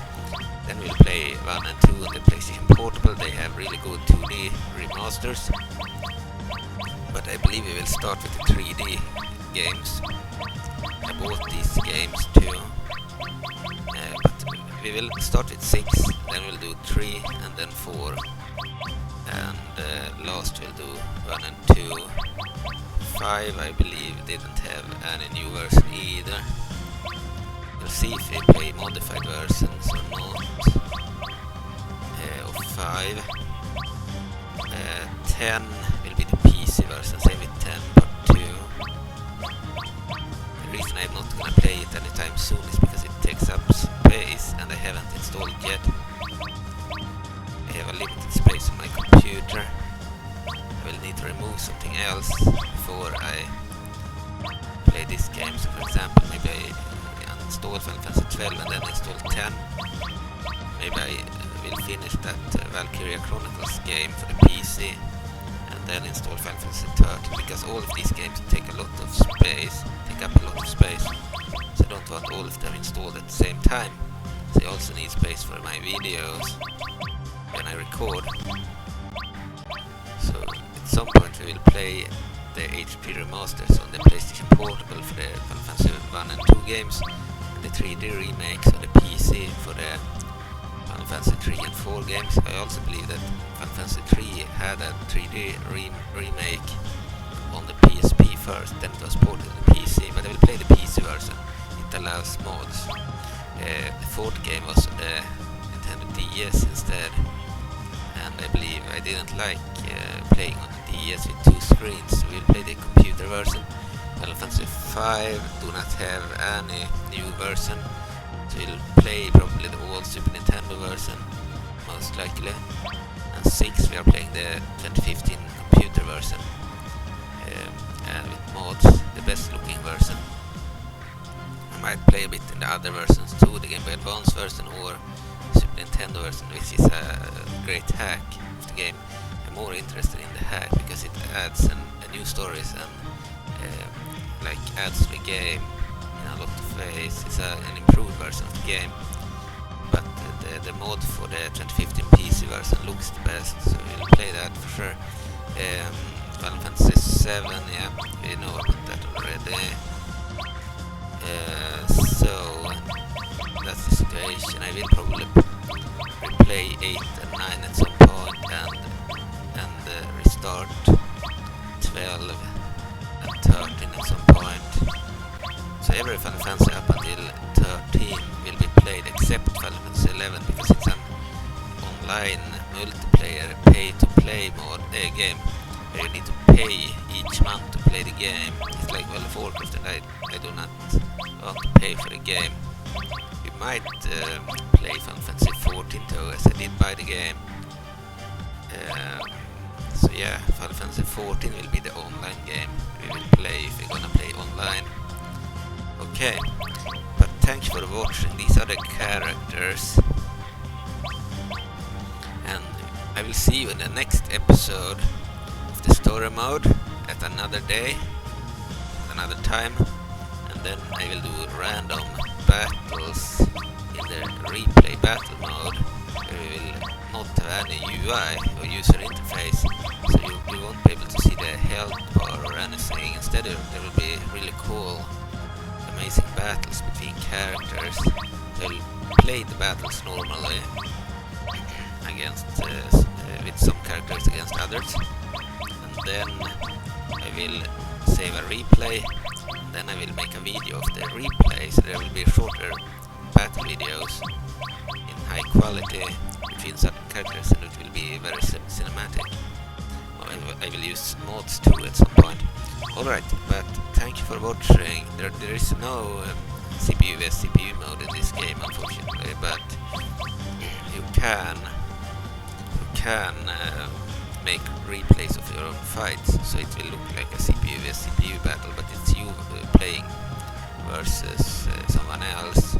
Then we'll play 1 and 2 on the PlayStation Portable. They have really good 2D remasters. But I believe we will start with the 3D games. I bought these games too. But we will start with 6, then we'll do 3 and then 4. And last we'll do 1 and 2. 5 I believe didn't have any new version either. We'll see if we play modified versions or not. Of 5. 10 will be the PC version, same with 10 part 2. The reason I'm not gonna play it anytime soon is because it takes up space and I haven't installed it yet. I have a limited space on my computer. I will need to remove something else before I play this game. So for example, maybe I uninstall Final Fantasy 12 and then install 10. Maybe I will finish that Valkyria Chronicles game for the PC and then install Final Fantasy 13, because all of these games take a lot of space, take up a lot of space. So I don't want all of them installed at the same time. So I also need space for my videos when I record. So at some point we will play the HP remasters on the PlayStation Portable for the Final Fantasy 1 and 2 games, and the 3D remakes on the PC for the Final Fantasy 3 and 4 games. I also believe that Final Fantasy 3 had a 3D remake on the PSP first, then it was ported to the PC, but I will play the PC version. It allows mods. The fourth game was on the Nintendo DS instead, and I believe I didn't like playing on the DS with 2 screens. We will play the computer version. Final Fantasy 5 do not have any new version, so we'll play probably the old Super Nintendo version, most likely. And 6 we are playing the 2015 computer version, and with mods, the best looking version. I might play a bit in the other versions too, the Game Boy Advance version or Super Nintendo version, which is a great hack of the game. I'm more interested in the hack because it adds a new stories and like adds to the game in a lot of ways. It's an improved version of the game, but the mod for the 2015 PC version looks the best, so we'll play that for sure. Final Fantasy 7, yeah, we know about that already. So that's the situation. I will probably replay 8 and 9 at some point and restart 12 and 13 at some point. So every Final Fantasy up until 13 will be played except Final Fantasy 11, because it's an online multiplayer pay-to-play game where you need to pay each month to play the game. It's like World of Warcraft, and I do not want to pay for the game. We might play Final Fantasy 14 too, as I did buy the game. So yeah, Final Fantasy 14 will be the online game we will play if we're gonna play online. Okay, but thank you for watching. These are the characters. And I will see you in the next episode of the story mode at another day, another time. And then I will do random battles in the replay battle mode, where we will not have any UI or user interface, so you won't be able to see the health bar or anything. Instead there will be really cool, amazing battles between characters. They'll play the battles normally against with some characters against others, and then I will save a replay. Then I will make a video of the replay, so there will be shorter battle videos in high quality between certain characters, and it will be very cinematic. I will use mods too at some point. Alright, but thank you for watching. There is no CPU vs CPU mode in this game, unfortunately, but you can make replays of your own fights, so it will look like a CPU vs CPU battle, but it's you playing versus someone else.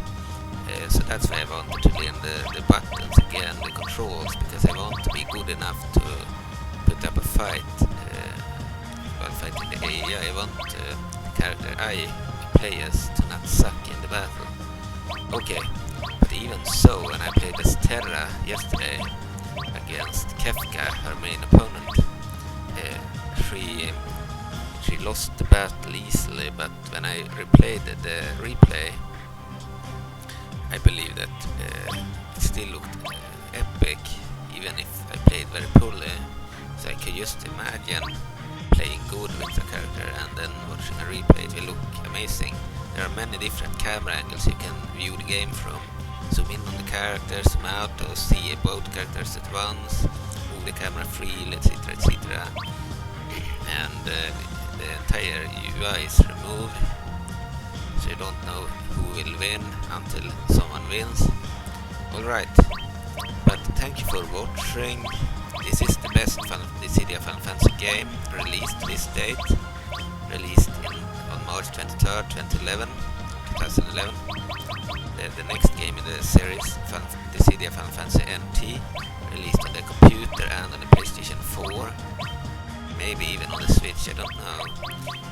So that's why I wanted to learn the buttons again, the controls, because I want to be good enough to put up a fight while fighting the AI. I want the character I play as to not suck in the battle. Okay, but even so, when I played as Terra yesterday against Kefka, her main opponent, she lost the battle easily, but when I replayed the replay, I believe that it still looked epic, even if I played very poorly. So I could just imagine playing good with the character and then watching a replay. It will look amazing. There are many different camera angles you can view the game from. Zoom in on the character, zoom out to see both characters at once, move the camera freely, etc, etc. And the entire UI is removed, so you don't know who will win until someone wins. Alright, but thank you for watching. This is the best Dissidia Final Fantasy game released this date, released on March 23rd, 2011. The next game in the series, Dissidia Final Fantasy NT, released on the computer and on the PlayStation 4, maybe even on the Switch, I don't know.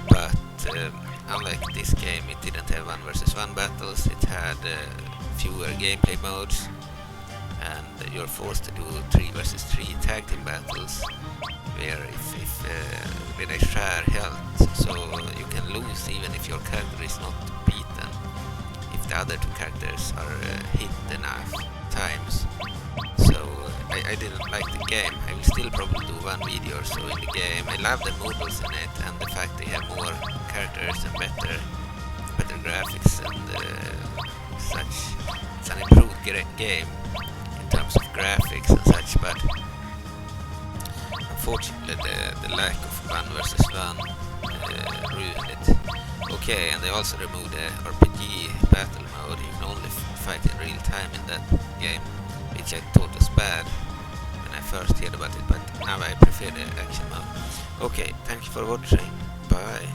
But unlike this game, it didn't have 1 vs 1 battles, it had fewer gameplay modes, and you're forced to do 3 vs 3 tag team battles, where where they share health, so you can lose even if your character is not beaten, if the other 2 characters are hit enough times. So I didn't like the game. I will still probably do 1 video or so in the game. I love the models in it and the fact they have more characters and better graphics and such. It's an improved game in terms of graphics and such, but unfortunately the lack of 1 vs 1 ruined it. Okay, and they also removed the RPG battle mode. You can only fight in real time in that game, which I thought was bad when I first heard about it, but now I prefer the action mode. Okay, thank you for watching. Bye.